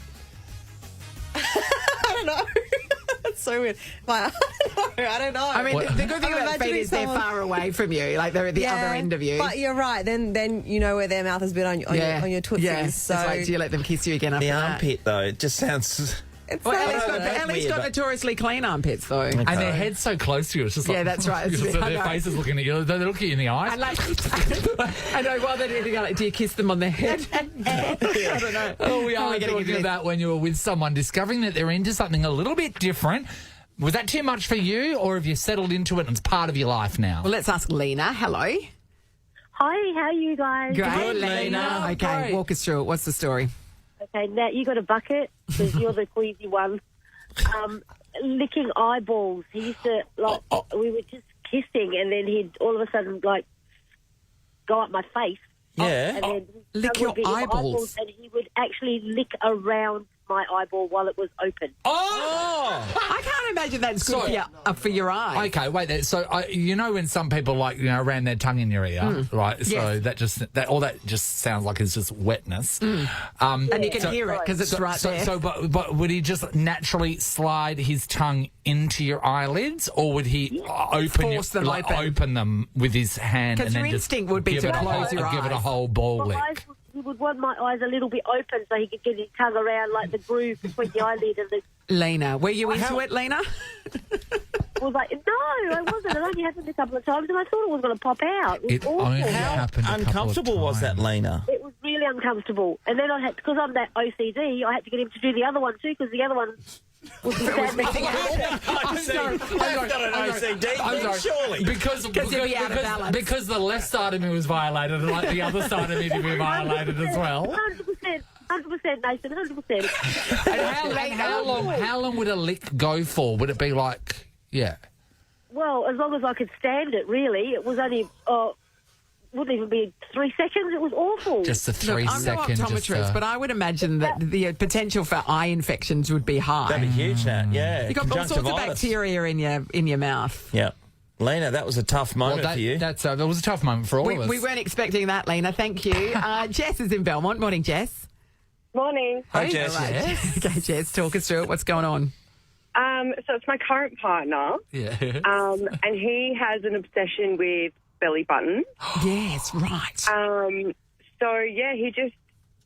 Speaker 6: I don't know. That's so weird. I don't know.
Speaker 2: I mean, the good thing
Speaker 6: I'm
Speaker 2: about feet is they're far away from you, like they're at the other end of you.
Speaker 6: But you're right. Then you know where their mouth has been on your tootsies.
Speaker 2: Yeah.
Speaker 6: So
Speaker 2: It's like, do you let them kiss you again after
Speaker 3: The
Speaker 2: that?
Speaker 3: armpit, though, it just sounds...
Speaker 2: Well, Ellie's got notoriously clean armpits, though.
Speaker 3: Okay.
Speaker 4: And their head's so close to you. It's just like,
Speaker 2: Yeah, that's right.
Speaker 4: It's
Speaker 2: I
Speaker 4: their
Speaker 2: know.
Speaker 4: face is looking at you. They look at you in the eyes.
Speaker 2: And like, I know, while they're doing it, like, do you kiss them on the head? I don't know.
Speaker 4: Oh, we
Speaker 2: How
Speaker 4: are
Speaker 2: we getting
Speaker 4: talking
Speaker 2: into
Speaker 4: about when you were with someone, discovering that they're into something a little bit different. Was that too much for you, or have you settled into it and it's part of your life now?
Speaker 2: Well, let's ask Lena. Hello.
Speaker 16: Hi, how are you guys?
Speaker 2: Great, Lena. Okay,
Speaker 4: Great.
Speaker 2: walk us through it. What's the story?
Speaker 16: Okay, now you got a bucket because you're the queasy one. Licking eyeballs. He used to, like, we were just kissing and then he'd all of a sudden, like, go up my face.
Speaker 3: Yeah.
Speaker 16: And then
Speaker 2: Lick your eyeballs.
Speaker 16: and he would actually lick around my eyeball while it was open.
Speaker 2: I can't imagine that's good for your eyes.
Speaker 4: Okay, wait there. So, you know when some people, like, ram their tongue in your ear, right? So
Speaker 2: Yes.
Speaker 4: that just sounds like it's just wetness.
Speaker 2: And you can hear it because it's right there.
Speaker 4: But would he just naturally slide his tongue into your eyelids, or would he
Speaker 2: Force them open.
Speaker 4: open them with his hand?
Speaker 2: 'Cause
Speaker 4: and then
Speaker 2: your
Speaker 4: just
Speaker 2: instinct would be
Speaker 4: give
Speaker 2: to
Speaker 4: it
Speaker 2: close your
Speaker 4: give it a
Speaker 2: eyes.
Speaker 4: whole ball
Speaker 16: My
Speaker 4: lick?
Speaker 16: eyes, he would want my eyes a little bit open so he could get his tongue around, like, the groove between the eyelid and the...
Speaker 2: Lena, were you into it, Lena?
Speaker 16: I was like, no, I wasn't. It only happened a couple of times, and I thought it was going to pop out. It was
Speaker 4: It
Speaker 16: awful.
Speaker 4: only happened a couple of
Speaker 3: Uncomfortable was that,
Speaker 4: times.
Speaker 3: Lena?
Speaker 16: It was really uncomfortable. And then I had, because I'm that OCD, I had to get him to do the other one too, because the other one was sadly
Speaker 4: I'm sorry.
Speaker 3: Surely.
Speaker 4: Because
Speaker 2: you'd be out of balance.
Speaker 4: because the left side of me was violated, and like the other side of me to be violated as well.
Speaker 16: 100%, Nathan, 100%.
Speaker 4: And how long would a lick go for? Would it be like, yeah?
Speaker 16: Well, as long as I could stand it, really. It was only, wouldn't even be 3 seconds. It was awful.
Speaker 4: Just a
Speaker 2: Look,
Speaker 4: 3
Speaker 2: I'm no
Speaker 4: second.
Speaker 2: optometrist, but I would imagine that the potential for eye infections would be high.
Speaker 3: That'd be huge, that. Yeah.
Speaker 2: You've got all sorts of
Speaker 3: Conjunctivitis.
Speaker 2: bacteria in your mouth.
Speaker 3: Yeah. Lena, that was a tough moment for you.
Speaker 4: That was a tough moment for all of us.
Speaker 2: We weren't expecting that, Lena. Thank you. Jess is in Belmont. Morning, Jess.
Speaker 17: Morning.
Speaker 3: Hi, Jess.
Speaker 2: All right. Okay, Jess, talk us through it. What's going on?
Speaker 17: So it's my current partner.
Speaker 4: Yeah.
Speaker 17: And he has an obsession with belly buttons.
Speaker 2: Yes, right.
Speaker 17: So yeah, he just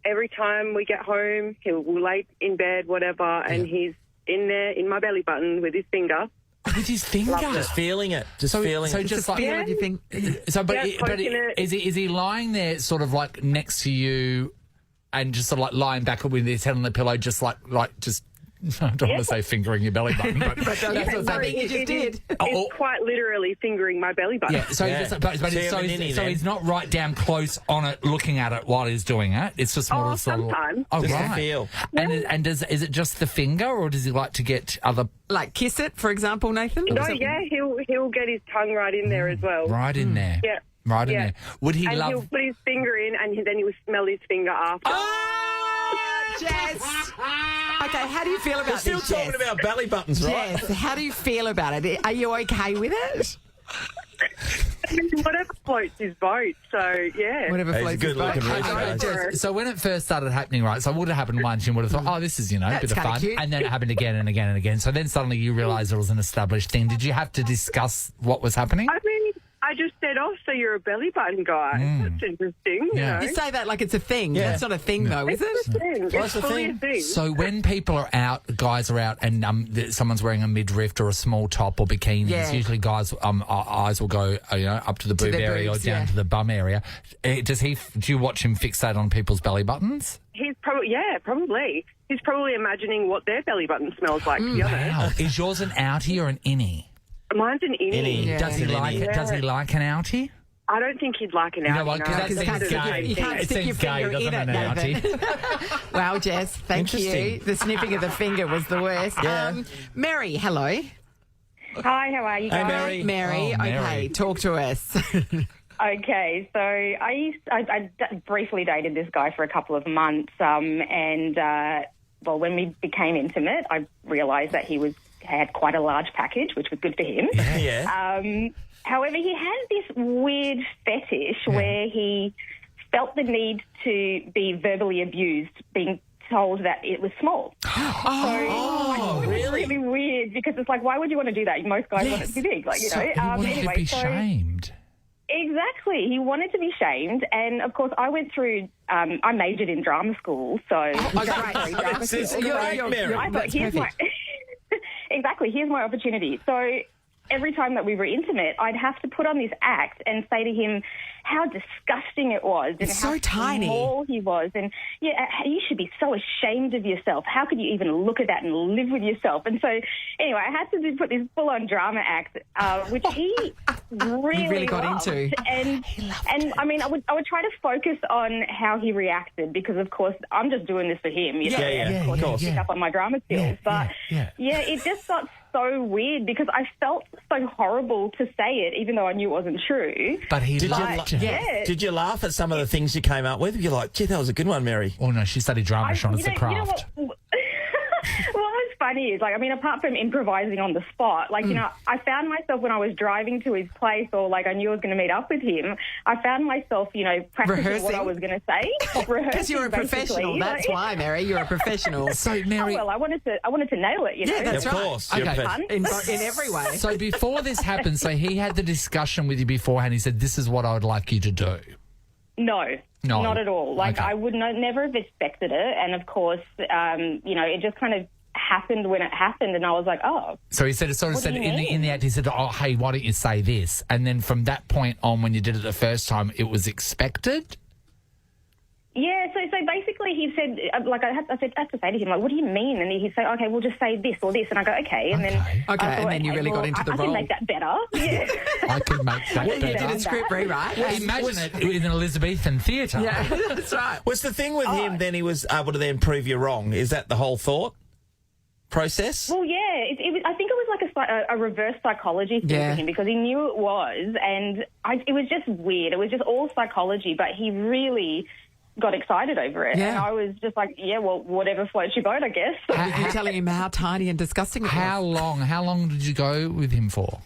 Speaker 17: every time we get home, we'll lay in bed, whatever, and he's in there in my belly button with his finger.
Speaker 4: With his finger,
Speaker 3: Just feeling it. Just feeling it.
Speaker 4: just like
Speaker 2: feel it, you think.
Speaker 4: So, but,
Speaker 17: Yeah, poking it.
Speaker 4: is he lying there, sort of like next to you, and just sort of like lying back with his head on the pillow, just like just. I don't want to say fingering your belly button, but
Speaker 2: That's what I think you just did.
Speaker 17: It's quite literally fingering my belly button.
Speaker 4: Yeah, so,
Speaker 3: Yeah.
Speaker 4: He's just, but
Speaker 3: So you
Speaker 4: so,
Speaker 3: have a
Speaker 4: he's,
Speaker 3: ninny
Speaker 4: so
Speaker 3: then.
Speaker 4: he's not right down close on it, looking at it while he's doing it. It's just more sort of.
Speaker 17: sometimes.
Speaker 4: Oh,
Speaker 3: Just to
Speaker 4: right.
Speaker 3: feel.
Speaker 4: And is it just the finger, or does he like to get other
Speaker 2: Like kiss it, for example, Nathan?
Speaker 17: No, yeah, he'll get his tongue right in there as well.
Speaker 4: right in there?
Speaker 17: Yeah.
Speaker 4: Right in
Speaker 17: Yeah.
Speaker 4: there. Would he
Speaker 17: And
Speaker 4: love?
Speaker 17: he'll put his finger in, and then he will smell his finger after.
Speaker 2: Jess. Okay, how do you feel about
Speaker 3: We're still
Speaker 2: this,
Speaker 3: talking
Speaker 2: Jess?
Speaker 3: about belly buttons, right?
Speaker 2: Jess, how do you feel about it? Are you okay with it?
Speaker 17: Whatever floats his boat. So yeah.
Speaker 2: Whatever
Speaker 3: He's a
Speaker 2: floats
Speaker 3: good
Speaker 2: his boat.
Speaker 3: looking
Speaker 2: Okay,
Speaker 3: rooster.
Speaker 2: Jess.
Speaker 4: So when it first started happening, right, so it would have happened once, you would have thought, oh, this is, a
Speaker 2: That's
Speaker 4: bit of
Speaker 2: kinda
Speaker 4: fun.
Speaker 2: cute.
Speaker 4: And then it happened again and again and again. So then suddenly you realised it was an established thing. Did you have to discuss what was happening?
Speaker 17: I mean, I just said, "Oh, so you're a belly button guy? That's interesting."
Speaker 4: Yeah.
Speaker 17: You
Speaker 2: You
Speaker 17: know?
Speaker 2: say that like it's a thing.
Speaker 3: Yeah.
Speaker 2: That's not a thing, though, is it?
Speaker 17: It's
Speaker 3: What's the
Speaker 17: fully
Speaker 3: thing?
Speaker 17: a thing.
Speaker 4: So when people are out, guys are out, and someone's wearing a midriff or a small top or bikinis,
Speaker 2: Yeah.
Speaker 4: usually guys' eyes will go, up to the boob
Speaker 2: their
Speaker 4: area
Speaker 2: boobs,
Speaker 4: or down
Speaker 2: yeah.
Speaker 4: to the bum area. Do you watch him fixate on people's belly buttons?
Speaker 17: He's probably. He's probably imagining what their belly button smells like. To be honest.
Speaker 4: Wow. Is yours an outie or an innie?
Speaker 17: Mine's an innie.
Speaker 2: Yeah.
Speaker 4: Does he like it? Does he like an outie?
Speaker 17: I don't think he'd like an
Speaker 4: You know
Speaker 17: outie.
Speaker 4: what?
Speaker 17: no.
Speaker 4: Because that seems gay.
Speaker 2: You can't
Speaker 4: It
Speaker 2: stick your
Speaker 4: seems gay,
Speaker 2: finger
Speaker 4: doesn't
Speaker 2: in
Speaker 4: it,
Speaker 2: it,
Speaker 4: an
Speaker 2: Nathan.
Speaker 4: outie?
Speaker 2: Wow, Jess, thank you.
Speaker 3: Interesting.
Speaker 2: The snipping of the finger was the worst.
Speaker 3: Yeah.
Speaker 2: Mary, hello.
Speaker 9: Hi, how are you guys?
Speaker 3: Hey, Mary.
Speaker 2: Mary,
Speaker 4: Oh, Mary.
Speaker 2: okay, talk to us.
Speaker 9: Okay, so I briefly dated this guy for a couple of months, and when we became intimate, I realised that he had quite a large package, which was good for him.
Speaker 3: Yeah.
Speaker 9: However, he had this weird fetish where he felt the need to be verbally abused, being told that it was small.
Speaker 3: Oh, really?
Speaker 9: Really weird, because it's like, why would you want to do that? Most guys want it to be big, like, you know.
Speaker 4: He wanted to be shamed.
Speaker 9: Exactly. He wanted to be shamed. And, of course, I went through, I majored in drama school, so...
Speaker 3: This is great, Mary.
Speaker 9: I thought, here's my... Exactly. Here's my opportunity. So every time that we were intimate, I'd have to put on this act and say to him how disgusting it was and
Speaker 2: It's
Speaker 9: how
Speaker 2: so tiny.
Speaker 9: small he was. And, you should be so ashamed of yourself. How could you even look at that and live with yourself? And so, anyway, I had to put this full-on drama act, which he really
Speaker 2: got
Speaker 9: loved.
Speaker 2: into.
Speaker 9: And I mean, I would try to focus on how he reacted because, of course, I'm just doing this for him. You know, and of course, pick up on my drama skills. But, it just got so weird because I felt so horrible to say it, even though I knew it wasn't true.
Speaker 4: But he
Speaker 3: Did
Speaker 4: liked
Speaker 3: you,
Speaker 4: it.
Speaker 3: Did you laugh at some of the things you came up with? You're like, gee, that was a good one, Mary.
Speaker 4: Oh, no, she studied drama, Sean. It's a
Speaker 9: You know
Speaker 4: craft.
Speaker 9: what's funny is, like, I mean, apart from improvising on the spot, like, you know, I found myself when I was driving to his place or, like, I knew I was going to meet up with him, I found myself, you know, practicing what I was going to say.
Speaker 2: Because you're a professional, that's why, Mary. You're a professional.
Speaker 4: So, Mary...
Speaker 9: Oh, well, I wanted to nail it, you know.
Speaker 2: Yeah, that's
Speaker 3: Of
Speaker 2: right.
Speaker 3: course.
Speaker 4: Okay.
Speaker 2: In every way.
Speaker 4: So before this happened, so he had the discussion with you beforehand. He said, this is what I would like you to do.
Speaker 9: No,
Speaker 4: No.
Speaker 9: not at all. Like,
Speaker 4: Okay.
Speaker 9: I would never have expected it. And, of course, you know, it just kind of happened when it happened. And I was like, oh.
Speaker 4: So he said,
Speaker 9: What do you
Speaker 4: in the act, he said, oh, hey, why don't you say this? And then from that point on, when you did it the first time, it was expected?
Speaker 9: Yeah, so basically he said, like, I had to say to him, like, what do you mean? And he'd say, okay, we'll just say this or this. And I go, okay. And then I thought,
Speaker 2: and then you really got into the
Speaker 9: I
Speaker 2: role.
Speaker 9: can make that better. Yeah.
Speaker 4: I could make that
Speaker 2: You did
Speaker 4: better.
Speaker 2: a script rewrite.
Speaker 4: Imagine it in an Elizabethan theatre.
Speaker 2: Yeah, that's right.
Speaker 3: Was the thing with him then he was able to then prove you wrong? Is that the whole thought process?
Speaker 9: Well, yeah, I think it was like a reverse psychology thing for him because he knew it was, and it was just weird. It was just all psychology, but he really got excited over it.
Speaker 2: Yeah.
Speaker 9: And I was just like, yeah, well, whatever floats your boat, I guess.
Speaker 2: You're telling him how tiny and disgusting it was.
Speaker 4: How long did you go with him for?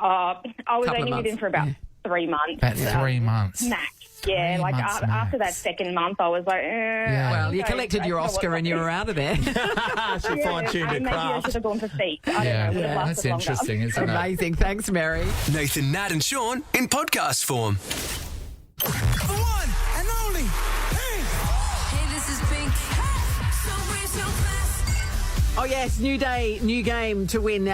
Speaker 9: I was
Speaker 2: Couple of
Speaker 9: only with him
Speaker 2: months.
Speaker 9: for about 3 months.
Speaker 4: About 3 months.
Speaker 9: Max. Yeah, like
Speaker 4: months
Speaker 9: after that
Speaker 4: max.
Speaker 9: second month, I was like,
Speaker 2: Well, you collected your Oscar and you were out of there.
Speaker 3: She fine-tuned her
Speaker 9: maybe I
Speaker 3: craft.
Speaker 9: should have gone for feet. I don't know. Would have
Speaker 4: That's
Speaker 9: lasted longer.
Speaker 4: interesting, isn't it?
Speaker 2: Amazing. Thanks, Mary.
Speaker 1: Nathan, Nat, and Sean in podcast form.
Speaker 18: The one and only. Hey, this is Pink. So brave, so fast.
Speaker 2: Oh, yes. New day, new game to win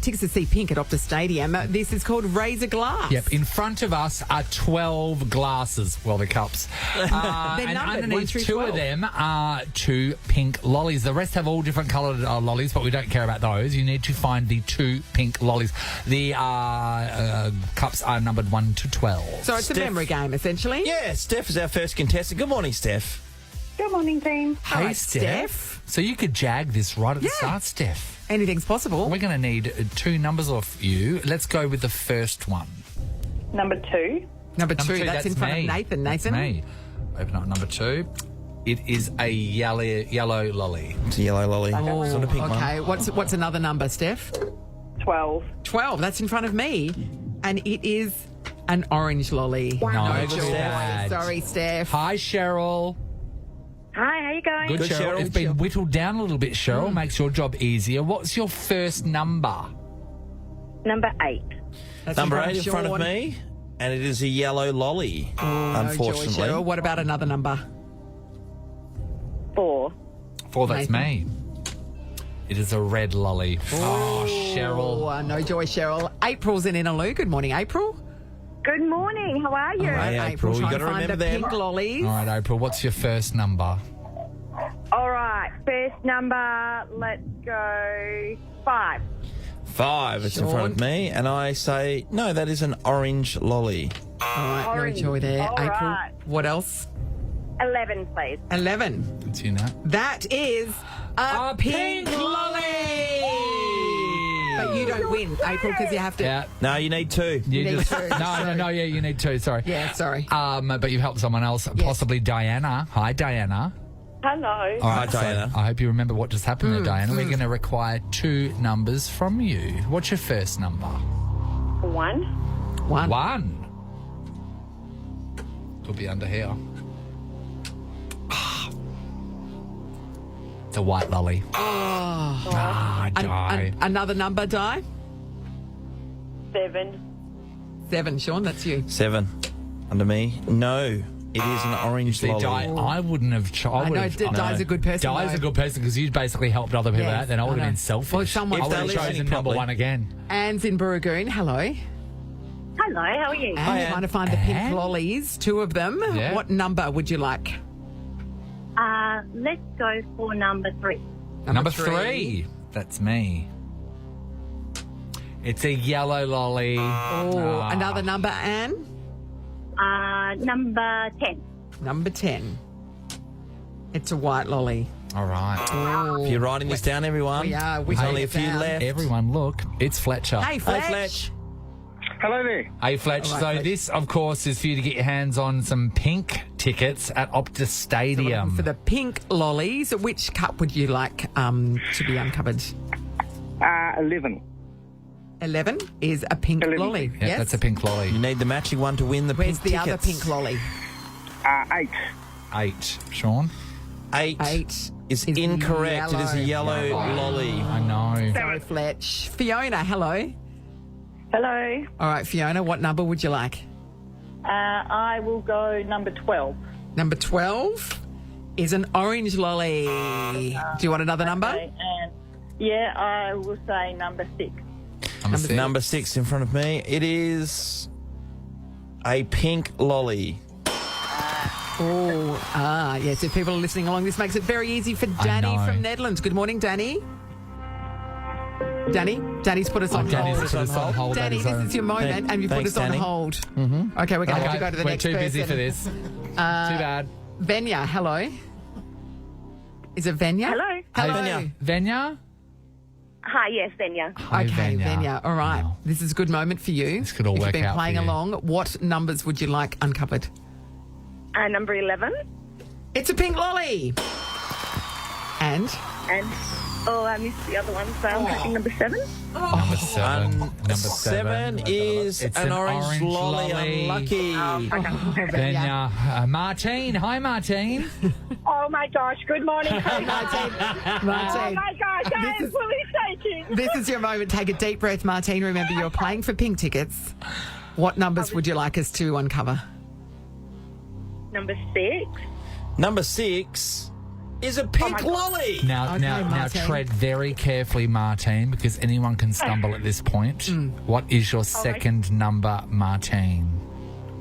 Speaker 2: tickets to see Pink at Optus Stadium. This is called Raise a Glass.
Speaker 4: Yep, in front of us are 12 glasses. Well, they're cups.
Speaker 2: They're
Speaker 4: and
Speaker 2: numbered, 1
Speaker 4: underneath
Speaker 2: through
Speaker 4: 2
Speaker 2: 12.
Speaker 4: of them are 2 pink lollies. The rest have all different coloured lollies, but we don't care about those. You need to find the 2 pink lollies. The cups are numbered 1 to 12.
Speaker 2: So it's a memory game, essentially.
Speaker 3: Yeah, Steph is our first contestant. Good morning, Steph.
Speaker 17: Good morning, team.
Speaker 4: Hey,
Speaker 2: right,
Speaker 4: Steph. So you could jag this right at the start, Steph.
Speaker 2: Anything's possible.
Speaker 4: We're going to need 2 numbers off you. Let's go with the first one.
Speaker 17: Number 2.
Speaker 2: Number two, that's in front
Speaker 4: me.
Speaker 2: of Nathan. Nathan?
Speaker 4: That's me. Open up number 2. It is a yellow lolly.
Speaker 3: It's a yellow lolly.
Speaker 2: Oh,
Speaker 3: It's not a pink one.
Speaker 2: okay. What's another number, Steph?
Speaker 17: 12.
Speaker 2: 12. That's in front of me. And it is an orange lolly.
Speaker 4: No,
Speaker 2: joy.
Speaker 4: Steph.
Speaker 2: Sorry, Steph.
Speaker 4: Hi, Cheryl.
Speaker 17: Hi, how you going?
Speaker 4: Good,
Speaker 3: Good,
Speaker 4: Cheryl.
Speaker 3: Cheryl.
Speaker 4: It's been whittled down a little bit, Cheryl. Makes your job easier. What's your first number?
Speaker 17: Number 8.
Speaker 2: That's
Speaker 3: Number 8 in
Speaker 2: Sean.
Speaker 3: front of me, and it is a yellow lolly,
Speaker 2: No joy,
Speaker 3: unfortunately.
Speaker 2: Cheryl. What about another number?
Speaker 17: 4.
Speaker 4: 4, that's
Speaker 2: Nathan.
Speaker 4: me. It is a red lolly. Oh, Cheryl.
Speaker 2: Oh, no joy, Cheryl. April's in Inaloo. Good morning, April.
Speaker 17: Good morning. How are you?
Speaker 2: All right,
Speaker 3: Hey,
Speaker 2: April.
Speaker 3: April, you
Speaker 2: Try and
Speaker 3: gotta
Speaker 2: find
Speaker 3: remember
Speaker 2: the
Speaker 3: them.
Speaker 2: pink lollies.
Speaker 4: All right, April, what's your first number?
Speaker 17: All right. First number, let's go 5.
Speaker 3: 5. It's in front of me. And I say, no, that is an orange lolly.
Speaker 2: All right,
Speaker 9: Orange.
Speaker 2: no joy there.
Speaker 9: All
Speaker 2: April,
Speaker 9: right.
Speaker 2: what else?
Speaker 9: 11, please.
Speaker 2: 11.
Speaker 4: It's you, Nat.
Speaker 2: That is a pink lolly. But you don't win, April, because you have to.
Speaker 4: Yeah.
Speaker 3: No, you need 2.
Speaker 4: You
Speaker 2: need
Speaker 4: just,
Speaker 2: two.
Speaker 4: no, yeah, you need 2, sorry.
Speaker 2: Yeah, sorry.
Speaker 4: But you've helped someone else, possibly Diana. Hi, Diana.
Speaker 9: Hello.
Speaker 4: All right,
Speaker 3: Diana.
Speaker 4: I hope you remember what just happened there, Diana. We're going to require 2 numbers from you. What's your first number?
Speaker 9: 1.
Speaker 4: 1. Could be under here. It's a white lolly. Die.
Speaker 2: Another number, Di?
Speaker 9: 7.
Speaker 2: 7. Sean, that's you.
Speaker 3: 7. Under me. No, it is an orange lolly.
Speaker 4: Di, I wouldn't have...
Speaker 2: I know, Di's a good person.
Speaker 4: Di's
Speaker 2: though.
Speaker 4: a good person because you basically helped other people
Speaker 2: Yes,
Speaker 4: out. Then I would
Speaker 2: I
Speaker 4: have
Speaker 2: know.
Speaker 4: been selfish.
Speaker 2: Well, someone-
Speaker 4: I would
Speaker 3: If
Speaker 4: have
Speaker 3: they're
Speaker 4: chosen
Speaker 3: listening
Speaker 4: number
Speaker 3: properly.
Speaker 4: 1 again.
Speaker 2: Anne's in Burragoon. Hello.
Speaker 9: Hello, how are you?
Speaker 2: Anne's trying to find the pink
Speaker 4: Anne?
Speaker 2: lollies, 2 of them.
Speaker 4: Yeah.
Speaker 2: What number would you like?
Speaker 16: Let's go for number 3.
Speaker 4: Number 3. That's me. It's a yellow lolly.
Speaker 2: Oh, another number, Anne?
Speaker 16: Number 10.
Speaker 2: Number 10. It's a white lolly.
Speaker 4: All right.
Speaker 2: Oh.
Speaker 3: If you're writing this down, everyone,
Speaker 2: We are.
Speaker 3: there's only a few
Speaker 2: down.
Speaker 3: left.
Speaker 4: Everyone, look. It's Fletcher.
Speaker 2: Hey, Fletch.
Speaker 11: Hello there.
Speaker 4: Hey, Fletch.
Speaker 2: All right,
Speaker 4: So
Speaker 2: Fletch.
Speaker 4: this, of course, is for you to get your hands on some pink tickets at Optus Stadium.
Speaker 2: For the pink lollies, which cup would you like to be uncovered?
Speaker 11: 11.
Speaker 2: 11 is a pink
Speaker 11: 11.
Speaker 2: lolly.
Speaker 4: Yeah,
Speaker 2: yes.
Speaker 4: that's a pink lolly.
Speaker 3: You need the matching one to win the
Speaker 2: Where's
Speaker 3: pink
Speaker 2: the other
Speaker 3: tickets.
Speaker 2: pink lolly?
Speaker 11: 8.
Speaker 4: 8. Sean?
Speaker 3: 8
Speaker 2: 8
Speaker 3: is incorrect. It is a yellow lolly.
Speaker 4: I know.
Speaker 2: Sorry, Fletch. Fiona, hello.
Speaker 9: Hello.
Speaker 2: All right, Fiona, what number would you like?
Speaker 9: I will go number 12.
Speaker 2: Number 12 is an orange lolly. Do you want another number?
Speaker 9: Okay, and yeah, I will say number 6.
Speaker 3: Number 6 in front of me. It is a pink lolly.
Speaker 2: Yes, if people are listening along, this makes it very easy for Danny
Speaker 4: know.
Speaker 2: from Netherlands. Good morning, Danny. Danny's put us on
Speaker 4: Danny's
Speaker 2: hold.
Speaker 4: put us on hold.
Speaker 2: Danny,
Speaker 4: That
Speaker 2: this
Speaker 4: is
Speaker 2: is your moment, and you put
Speaker 3: Thanks,
Speaker 2: us on
Speaker 3: Danny.
Speaker 2: hold. Mm-hmm. Okay, we're going to have to go to the
Speaker 4: We're
Speaker 2: next
Speaker 4: too
Speaker 2: person.
Speaker 4: busy for this. Too bad.
Speaker 2: Venya, hello. Is it Venya?
Speaker 9: Hello.
Speaker 2: Hello.
Speaker 3: Venya.
Speaker 4: Venya?
Speaker 9: Hi, yes, Venya.
Speaker 4: Hi,
Speaker 2: Okay,
Speaker 4: Venya.
Speaker 2: Venya. All right.
Speaker 4: Wow.
Speaker 2: This is a good moment for you.
Speaker 4: This could all
Speaker 2: if
Speaker 4: work
Speaker 2: you've been
Speaker 4: out for
Speaker 2: playing
Speaker 4: you.
Speaker 2: along, what numbers would you like uncovered?
Speaker 9: Number 11.
Speaker 2: It's a pink lolly. And?
Speaker 9: And, I missed the other one, so I'm guessing number 7.
Speaker 4: Number 7. Number
Speaker 3: 7 is
Speaker 4: It's
Speaker 3: an orange lolly. Unlucky.
Speaker 4: Venya. Martine. Hi, Martine.
Speaker 9: Oh my gosh, good morning.
Speaker 2: Martine.
Speaker 9: Oh my gosh, I am fully shaking.
Speaker 2: This is your moment. Take a deep breath, Martine. Remember, you're playing for pink tickets. What numbers would you like us to uncover?
Speaker 9: Number 6.
Speaker 3: Number 6 is a pink lolly.
Speaker 4: Now,
Speaker 2: Okay,
Speaker 4: now
Speaker 2: Martine.
Speaker 4: tread very carefully, Martine, because anyone can stumble at this point. What is your second number, Martine?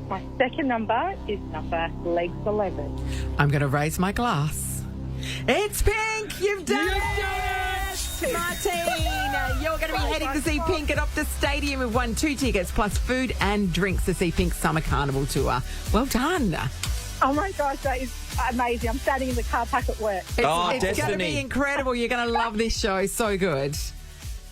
Speaker 9: My second number is number legs 11.
Speaker 2: I'm going to raise my glass. It's pink! You've done it! Martine, you're going to be heading to see Pink at Optus Stadium. We've won 2 tickets plus food and drinks to see Pink's Summer Carnival Tour. Well done.
Speaker 9: Oh my gosh, that is amazing. I'm standing in the car park at work.
Speaker 2: It's going to
Speaker 3: Destiny.
Speaker 2: be incredible. You're going to love this show. So good.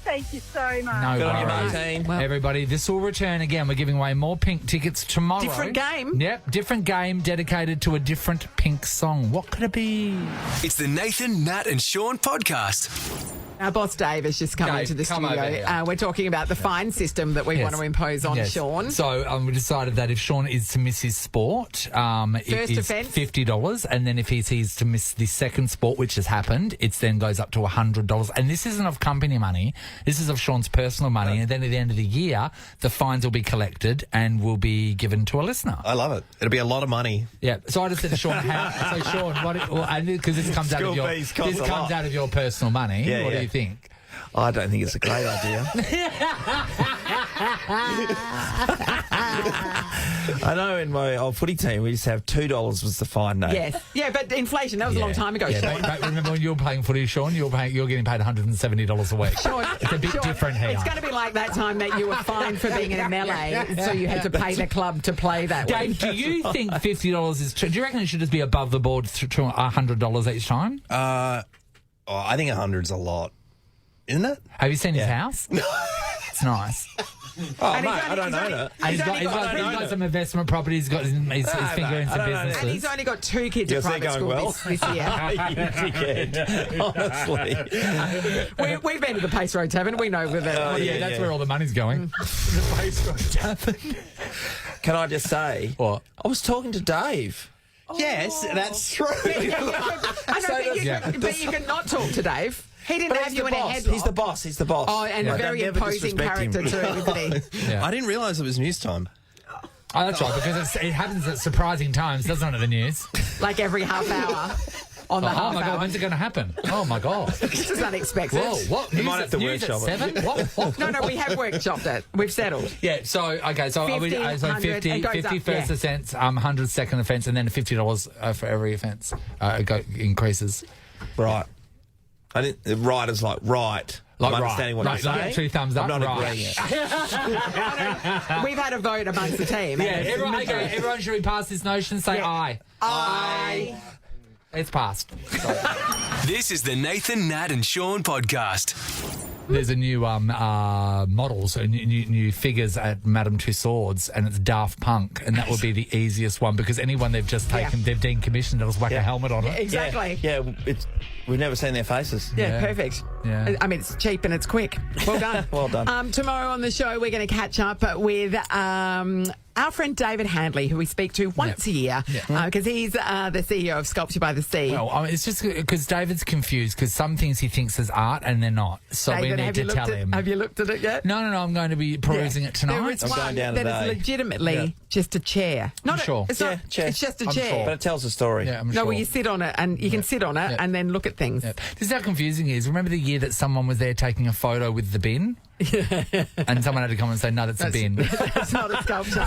Speaker 9: Thank you so much.
Speaker 4: No
Speaker 3: Good on you,
Speaker 4: worries.
Speaker 3: Martine.
Speaker 2: Well-
Speaker 4: Everybody, this will return again. We're giving away more pink tickets tomorrow.
Speaker 2: Different game.
Speaker 4: Yep, different game dedicated to a different pink song. What could it be?
Speaker 1: It's the Nathan, Nat and Sean podcast.
Speaker 2: Our boss Dave has just come
Speaker 4: Dave,
Speaker 2: into the
Speaker 4: come over
Speaker 2: studio.
Speaker 4: here.
Speaker 2: We're talking about the fine system that we
Speaker 4: Yes.
Speaker 2: want to impose on
Speaker 4: Yes.
Speaker 2: Sean.
Speaker 4: So we decided that if Sean is to miss his sport, it
Speaker 2: First
Speaker 4: is
Speaker 2: offence?
Speaker 4: $50, and then if he's to miss the second sport, which has happened, it then goes up to $100. And this isn't of company money; this is of Sean's personal money. And then at the end of the year, the fines will be collected and will be given to a listener.
Speaker 13: I love it. It'll be a lot of money.
Speaker 4: Yeah. So I just said to Sean, so Sean, because this comes out of
Speaker 13: School
Speaker 4: your
Speaker 13: fees cost
Speaker 4: this
Speaker 13: a
Speaker 4: comes
Speaker 13: lot.
Speaker 4: out of your personal money.
Speaker 3: Yeah,
Speaker 4: what do
Speaker 3: yeah.
Speaker 4: you think?
Speaker 3: I don't think it's a great idea. I know in my old footy team we used to have $2 was the fine note.
Speaker 2: Yes. Yeah, but inflation, that was a long time ago,
Speaker 4: Yeah,
Speaker 2: Sean.
Speaker 4: but remember when you were playing footy, Sean, you're getting paid $170 a week.
Speaker 2: Sean,
Speaker 4: It's a bit different here.
Speaker 2: It's going to be like that time that you were fined for being in a melee, so you had to pay the club to play that
Speaker 4: Dave,
Speaker 2: week.
Speaker 4: do you think $50 is true? Do you reckon it should just be above the board to $100 each time?
Speaker 19: I think 100's a lot. Isn't it?
Speaker 4: Have you seen his house? No. It's nice.
Speaker 3: Oh, mate, I don't know that.
Speaker 4: He's got some investment properties. He's got his finger in some businesses.
Speaker 2: And he's only got 2 kids at private school this year.
Speaker 3: You dickhead. Honestly.
Speaker 2: We've been to the Pace Road Tavern. We know where that.
Speaker 4: That's where all the money's going. The Pace Road Tavern.
Speaker 3: Can I just say,
Speaker 4: what?
Speaker 3: I was talking to Dave.
Speaker 19: Yes, that's true.
Speaker 2: But you can not talk to Dave. He didn't have you in a headlock.
Speaker 3: He's the boss. He's the boss.
Speaker 2: Oh, and a very imposing character too, isn't he?
Speaker 19: I didn't realise it was news time.
Speaker 4: Oh, that's right, because it happens at surprising times, doesn't it, at the news?
Speaker 2: Like every half hour. On the half
Speaker 4: my
Speaker 2: hour.
Speaker 4: God, when's it going to happen? Oh, my God.
Speaker 2: This is unexpected.
Speaker 4: Whoa, what?
Speaker 3: You might have to
Speaker 4: news at
Speaker 3: workshop it.
Speaker 4: 7? What?
Speaker 2: No, we have workshopped it. We've settled.
Speaker 4: Yeah, so
Speaker 2: 50,
Speaker 4: 50
Speaker 2: up,
Speaker 4: first offence, 100 second offence, and then $50 for every offence increases.
Speaker 3: Right. Right is like right.
Speaker 4: Like
Speaker 3: I'm
Speaker 4: right.
Speaker 3: understanding what
Speaker 4: Right,
Speaker 3: you're
Speaker 4: so
Speaker 3: saying.
Speaker 4: 2 thumbs up.
Speaker 3: I'm not
Speaker 4: right.
Speaker 3: agreeing it.
Speaker 2: We've had a vote amongst the team.
Speaker 4: Yeah, everyone should we pass this notion? Say aye.
Speaker 2: Aye.
Speaker 4: It's passed.
Speaker 1: This is the Nathan, Nat and Sean podcast.
Speaker 4: There's a new models, new figures at Madame Tussauds, and it's Daft Punk, and that would be the easiest one because anyone they've just taken, they've decommissioned, they'll just whack a helmet on it.
Speaker 2: Exactly.
Speaker 3: Yeah, we've never seen their faces.
Speaker 2: Yeah, perfect.
Speaker 4: Yeah.
Speaker 2: I mean, it's cheap and it's quick. Well done.
Speaker 3: Well done.
Speaker 2: Tomorrow on the show, we're going to catch up with our friend David Handley, who we speak to once a year, because he's the CEO of Sculpture by the Sea.
Speaker 4: Well, it's just because David's confused because some things he thinks is art and they're not. So
Speaker 2: David,
Speaker 4: we need to tell him.
Speaker 2: Have you looked at it yet?
Speaker 4: No, I'm going to be perusing it tonight.
Speaker 2: There is
Speaker 3: I'm
Speaker 2: one
Speaker 3: going down
Speaker 2: that
Speaker 3: today.
Speaker 2: is legitimately just a chair. Not
Speaker 4: sure.
Speaker 2: It's not.
Speaker 3: chair.
Speaker 2: It's just a
Speaker 4: I'm
Speaker 2: chair.
Speaker 4: sure.
Speaker 3: But it tells a story.
Speaker 4: Yeah, I'm
Speaker 2: No,
Speaker 4: sure.
Speaker 2: well, you sit on it, and you can sit on it and then look at things.
Speaker 4: Yeah. This is how confusing it is. Remember the year that someone was there taking a photo with the bin? And someone had to come and say, no, that's a bin.
Speaker 2: That's not a sculpture.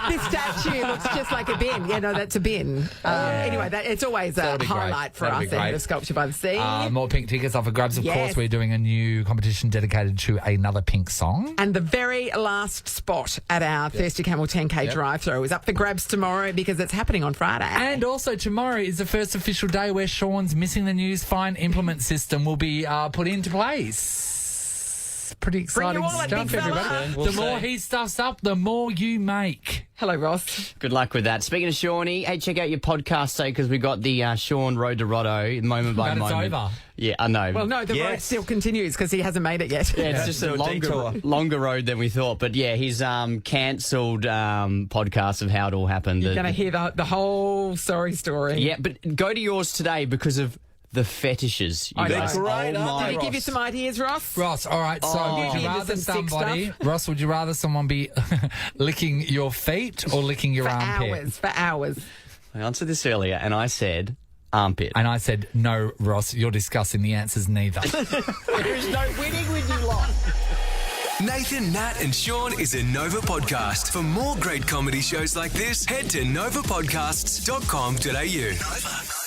Speaker 2: this statue looks just like a bin. Yeah, no, that's a bin. Anyway, it's always a highlight for us at the Sculpture by the Sea.
Speaker 4: More pink tickets off for grabs. Of
Speaker 2: Yes.
Speaker 4: course, we're doing a new competition dedicated to another pink song.
Speaker 2: And the very last spot at our Thirsty Camel 10K drive-through is up for grabs tomorrow because it's happening on Friday.
Speaker 4: And also tomorrow is the first official day where Sean's Missing the News fine implement system will be put into place. Pretty exciting
Speaker 2: all that,
Speaker 4: stuff,
Speaker 2: big fella.
Speaker 4: everybody. The more he stuffs up, the more you make.
Speaker 2: Hello, Ross.
Speaker 20: Good luck with that. Speaking of Shawnee, hey, check out your podcast today because we got the Sean Road to Rotto, moment by
Speaker 4: But
Speaker 20: moment.
Speaker 4: it's over.
Speaker 20: Yeah, I know.
Speaker 2: Well, no, the road still continues because he hasn't made it yet.
Speaker 20: Yeah, it's just a longer road than we thought. But yeah, his cancelled podcast of how it all happened.
Speaker 2: You're going to hear the whole story.
Speaker 20: Yeah, but go to yours today because of the fetishes, you guys.
Speaker 3: Great,
Speaker 2: Did he give you some ideas, Ross?
Speaker 4: Ross, all right, so would you rather somebody... Ross, would you rather someone be licking your feet or licking your armpit?
Speaker 2: For hours.
Speaker 20: I answered this earlier and I said armpit.
Speaker 4: And I said, no, Ross, you're discussing. The answer's neither.
Speaker 3: There is no winning when you lost.
Speaker 1: Nathan, Nat and Sean is a Nova podcast. For more great comedy shows like this, head to novapodcasts.com.au. Nova.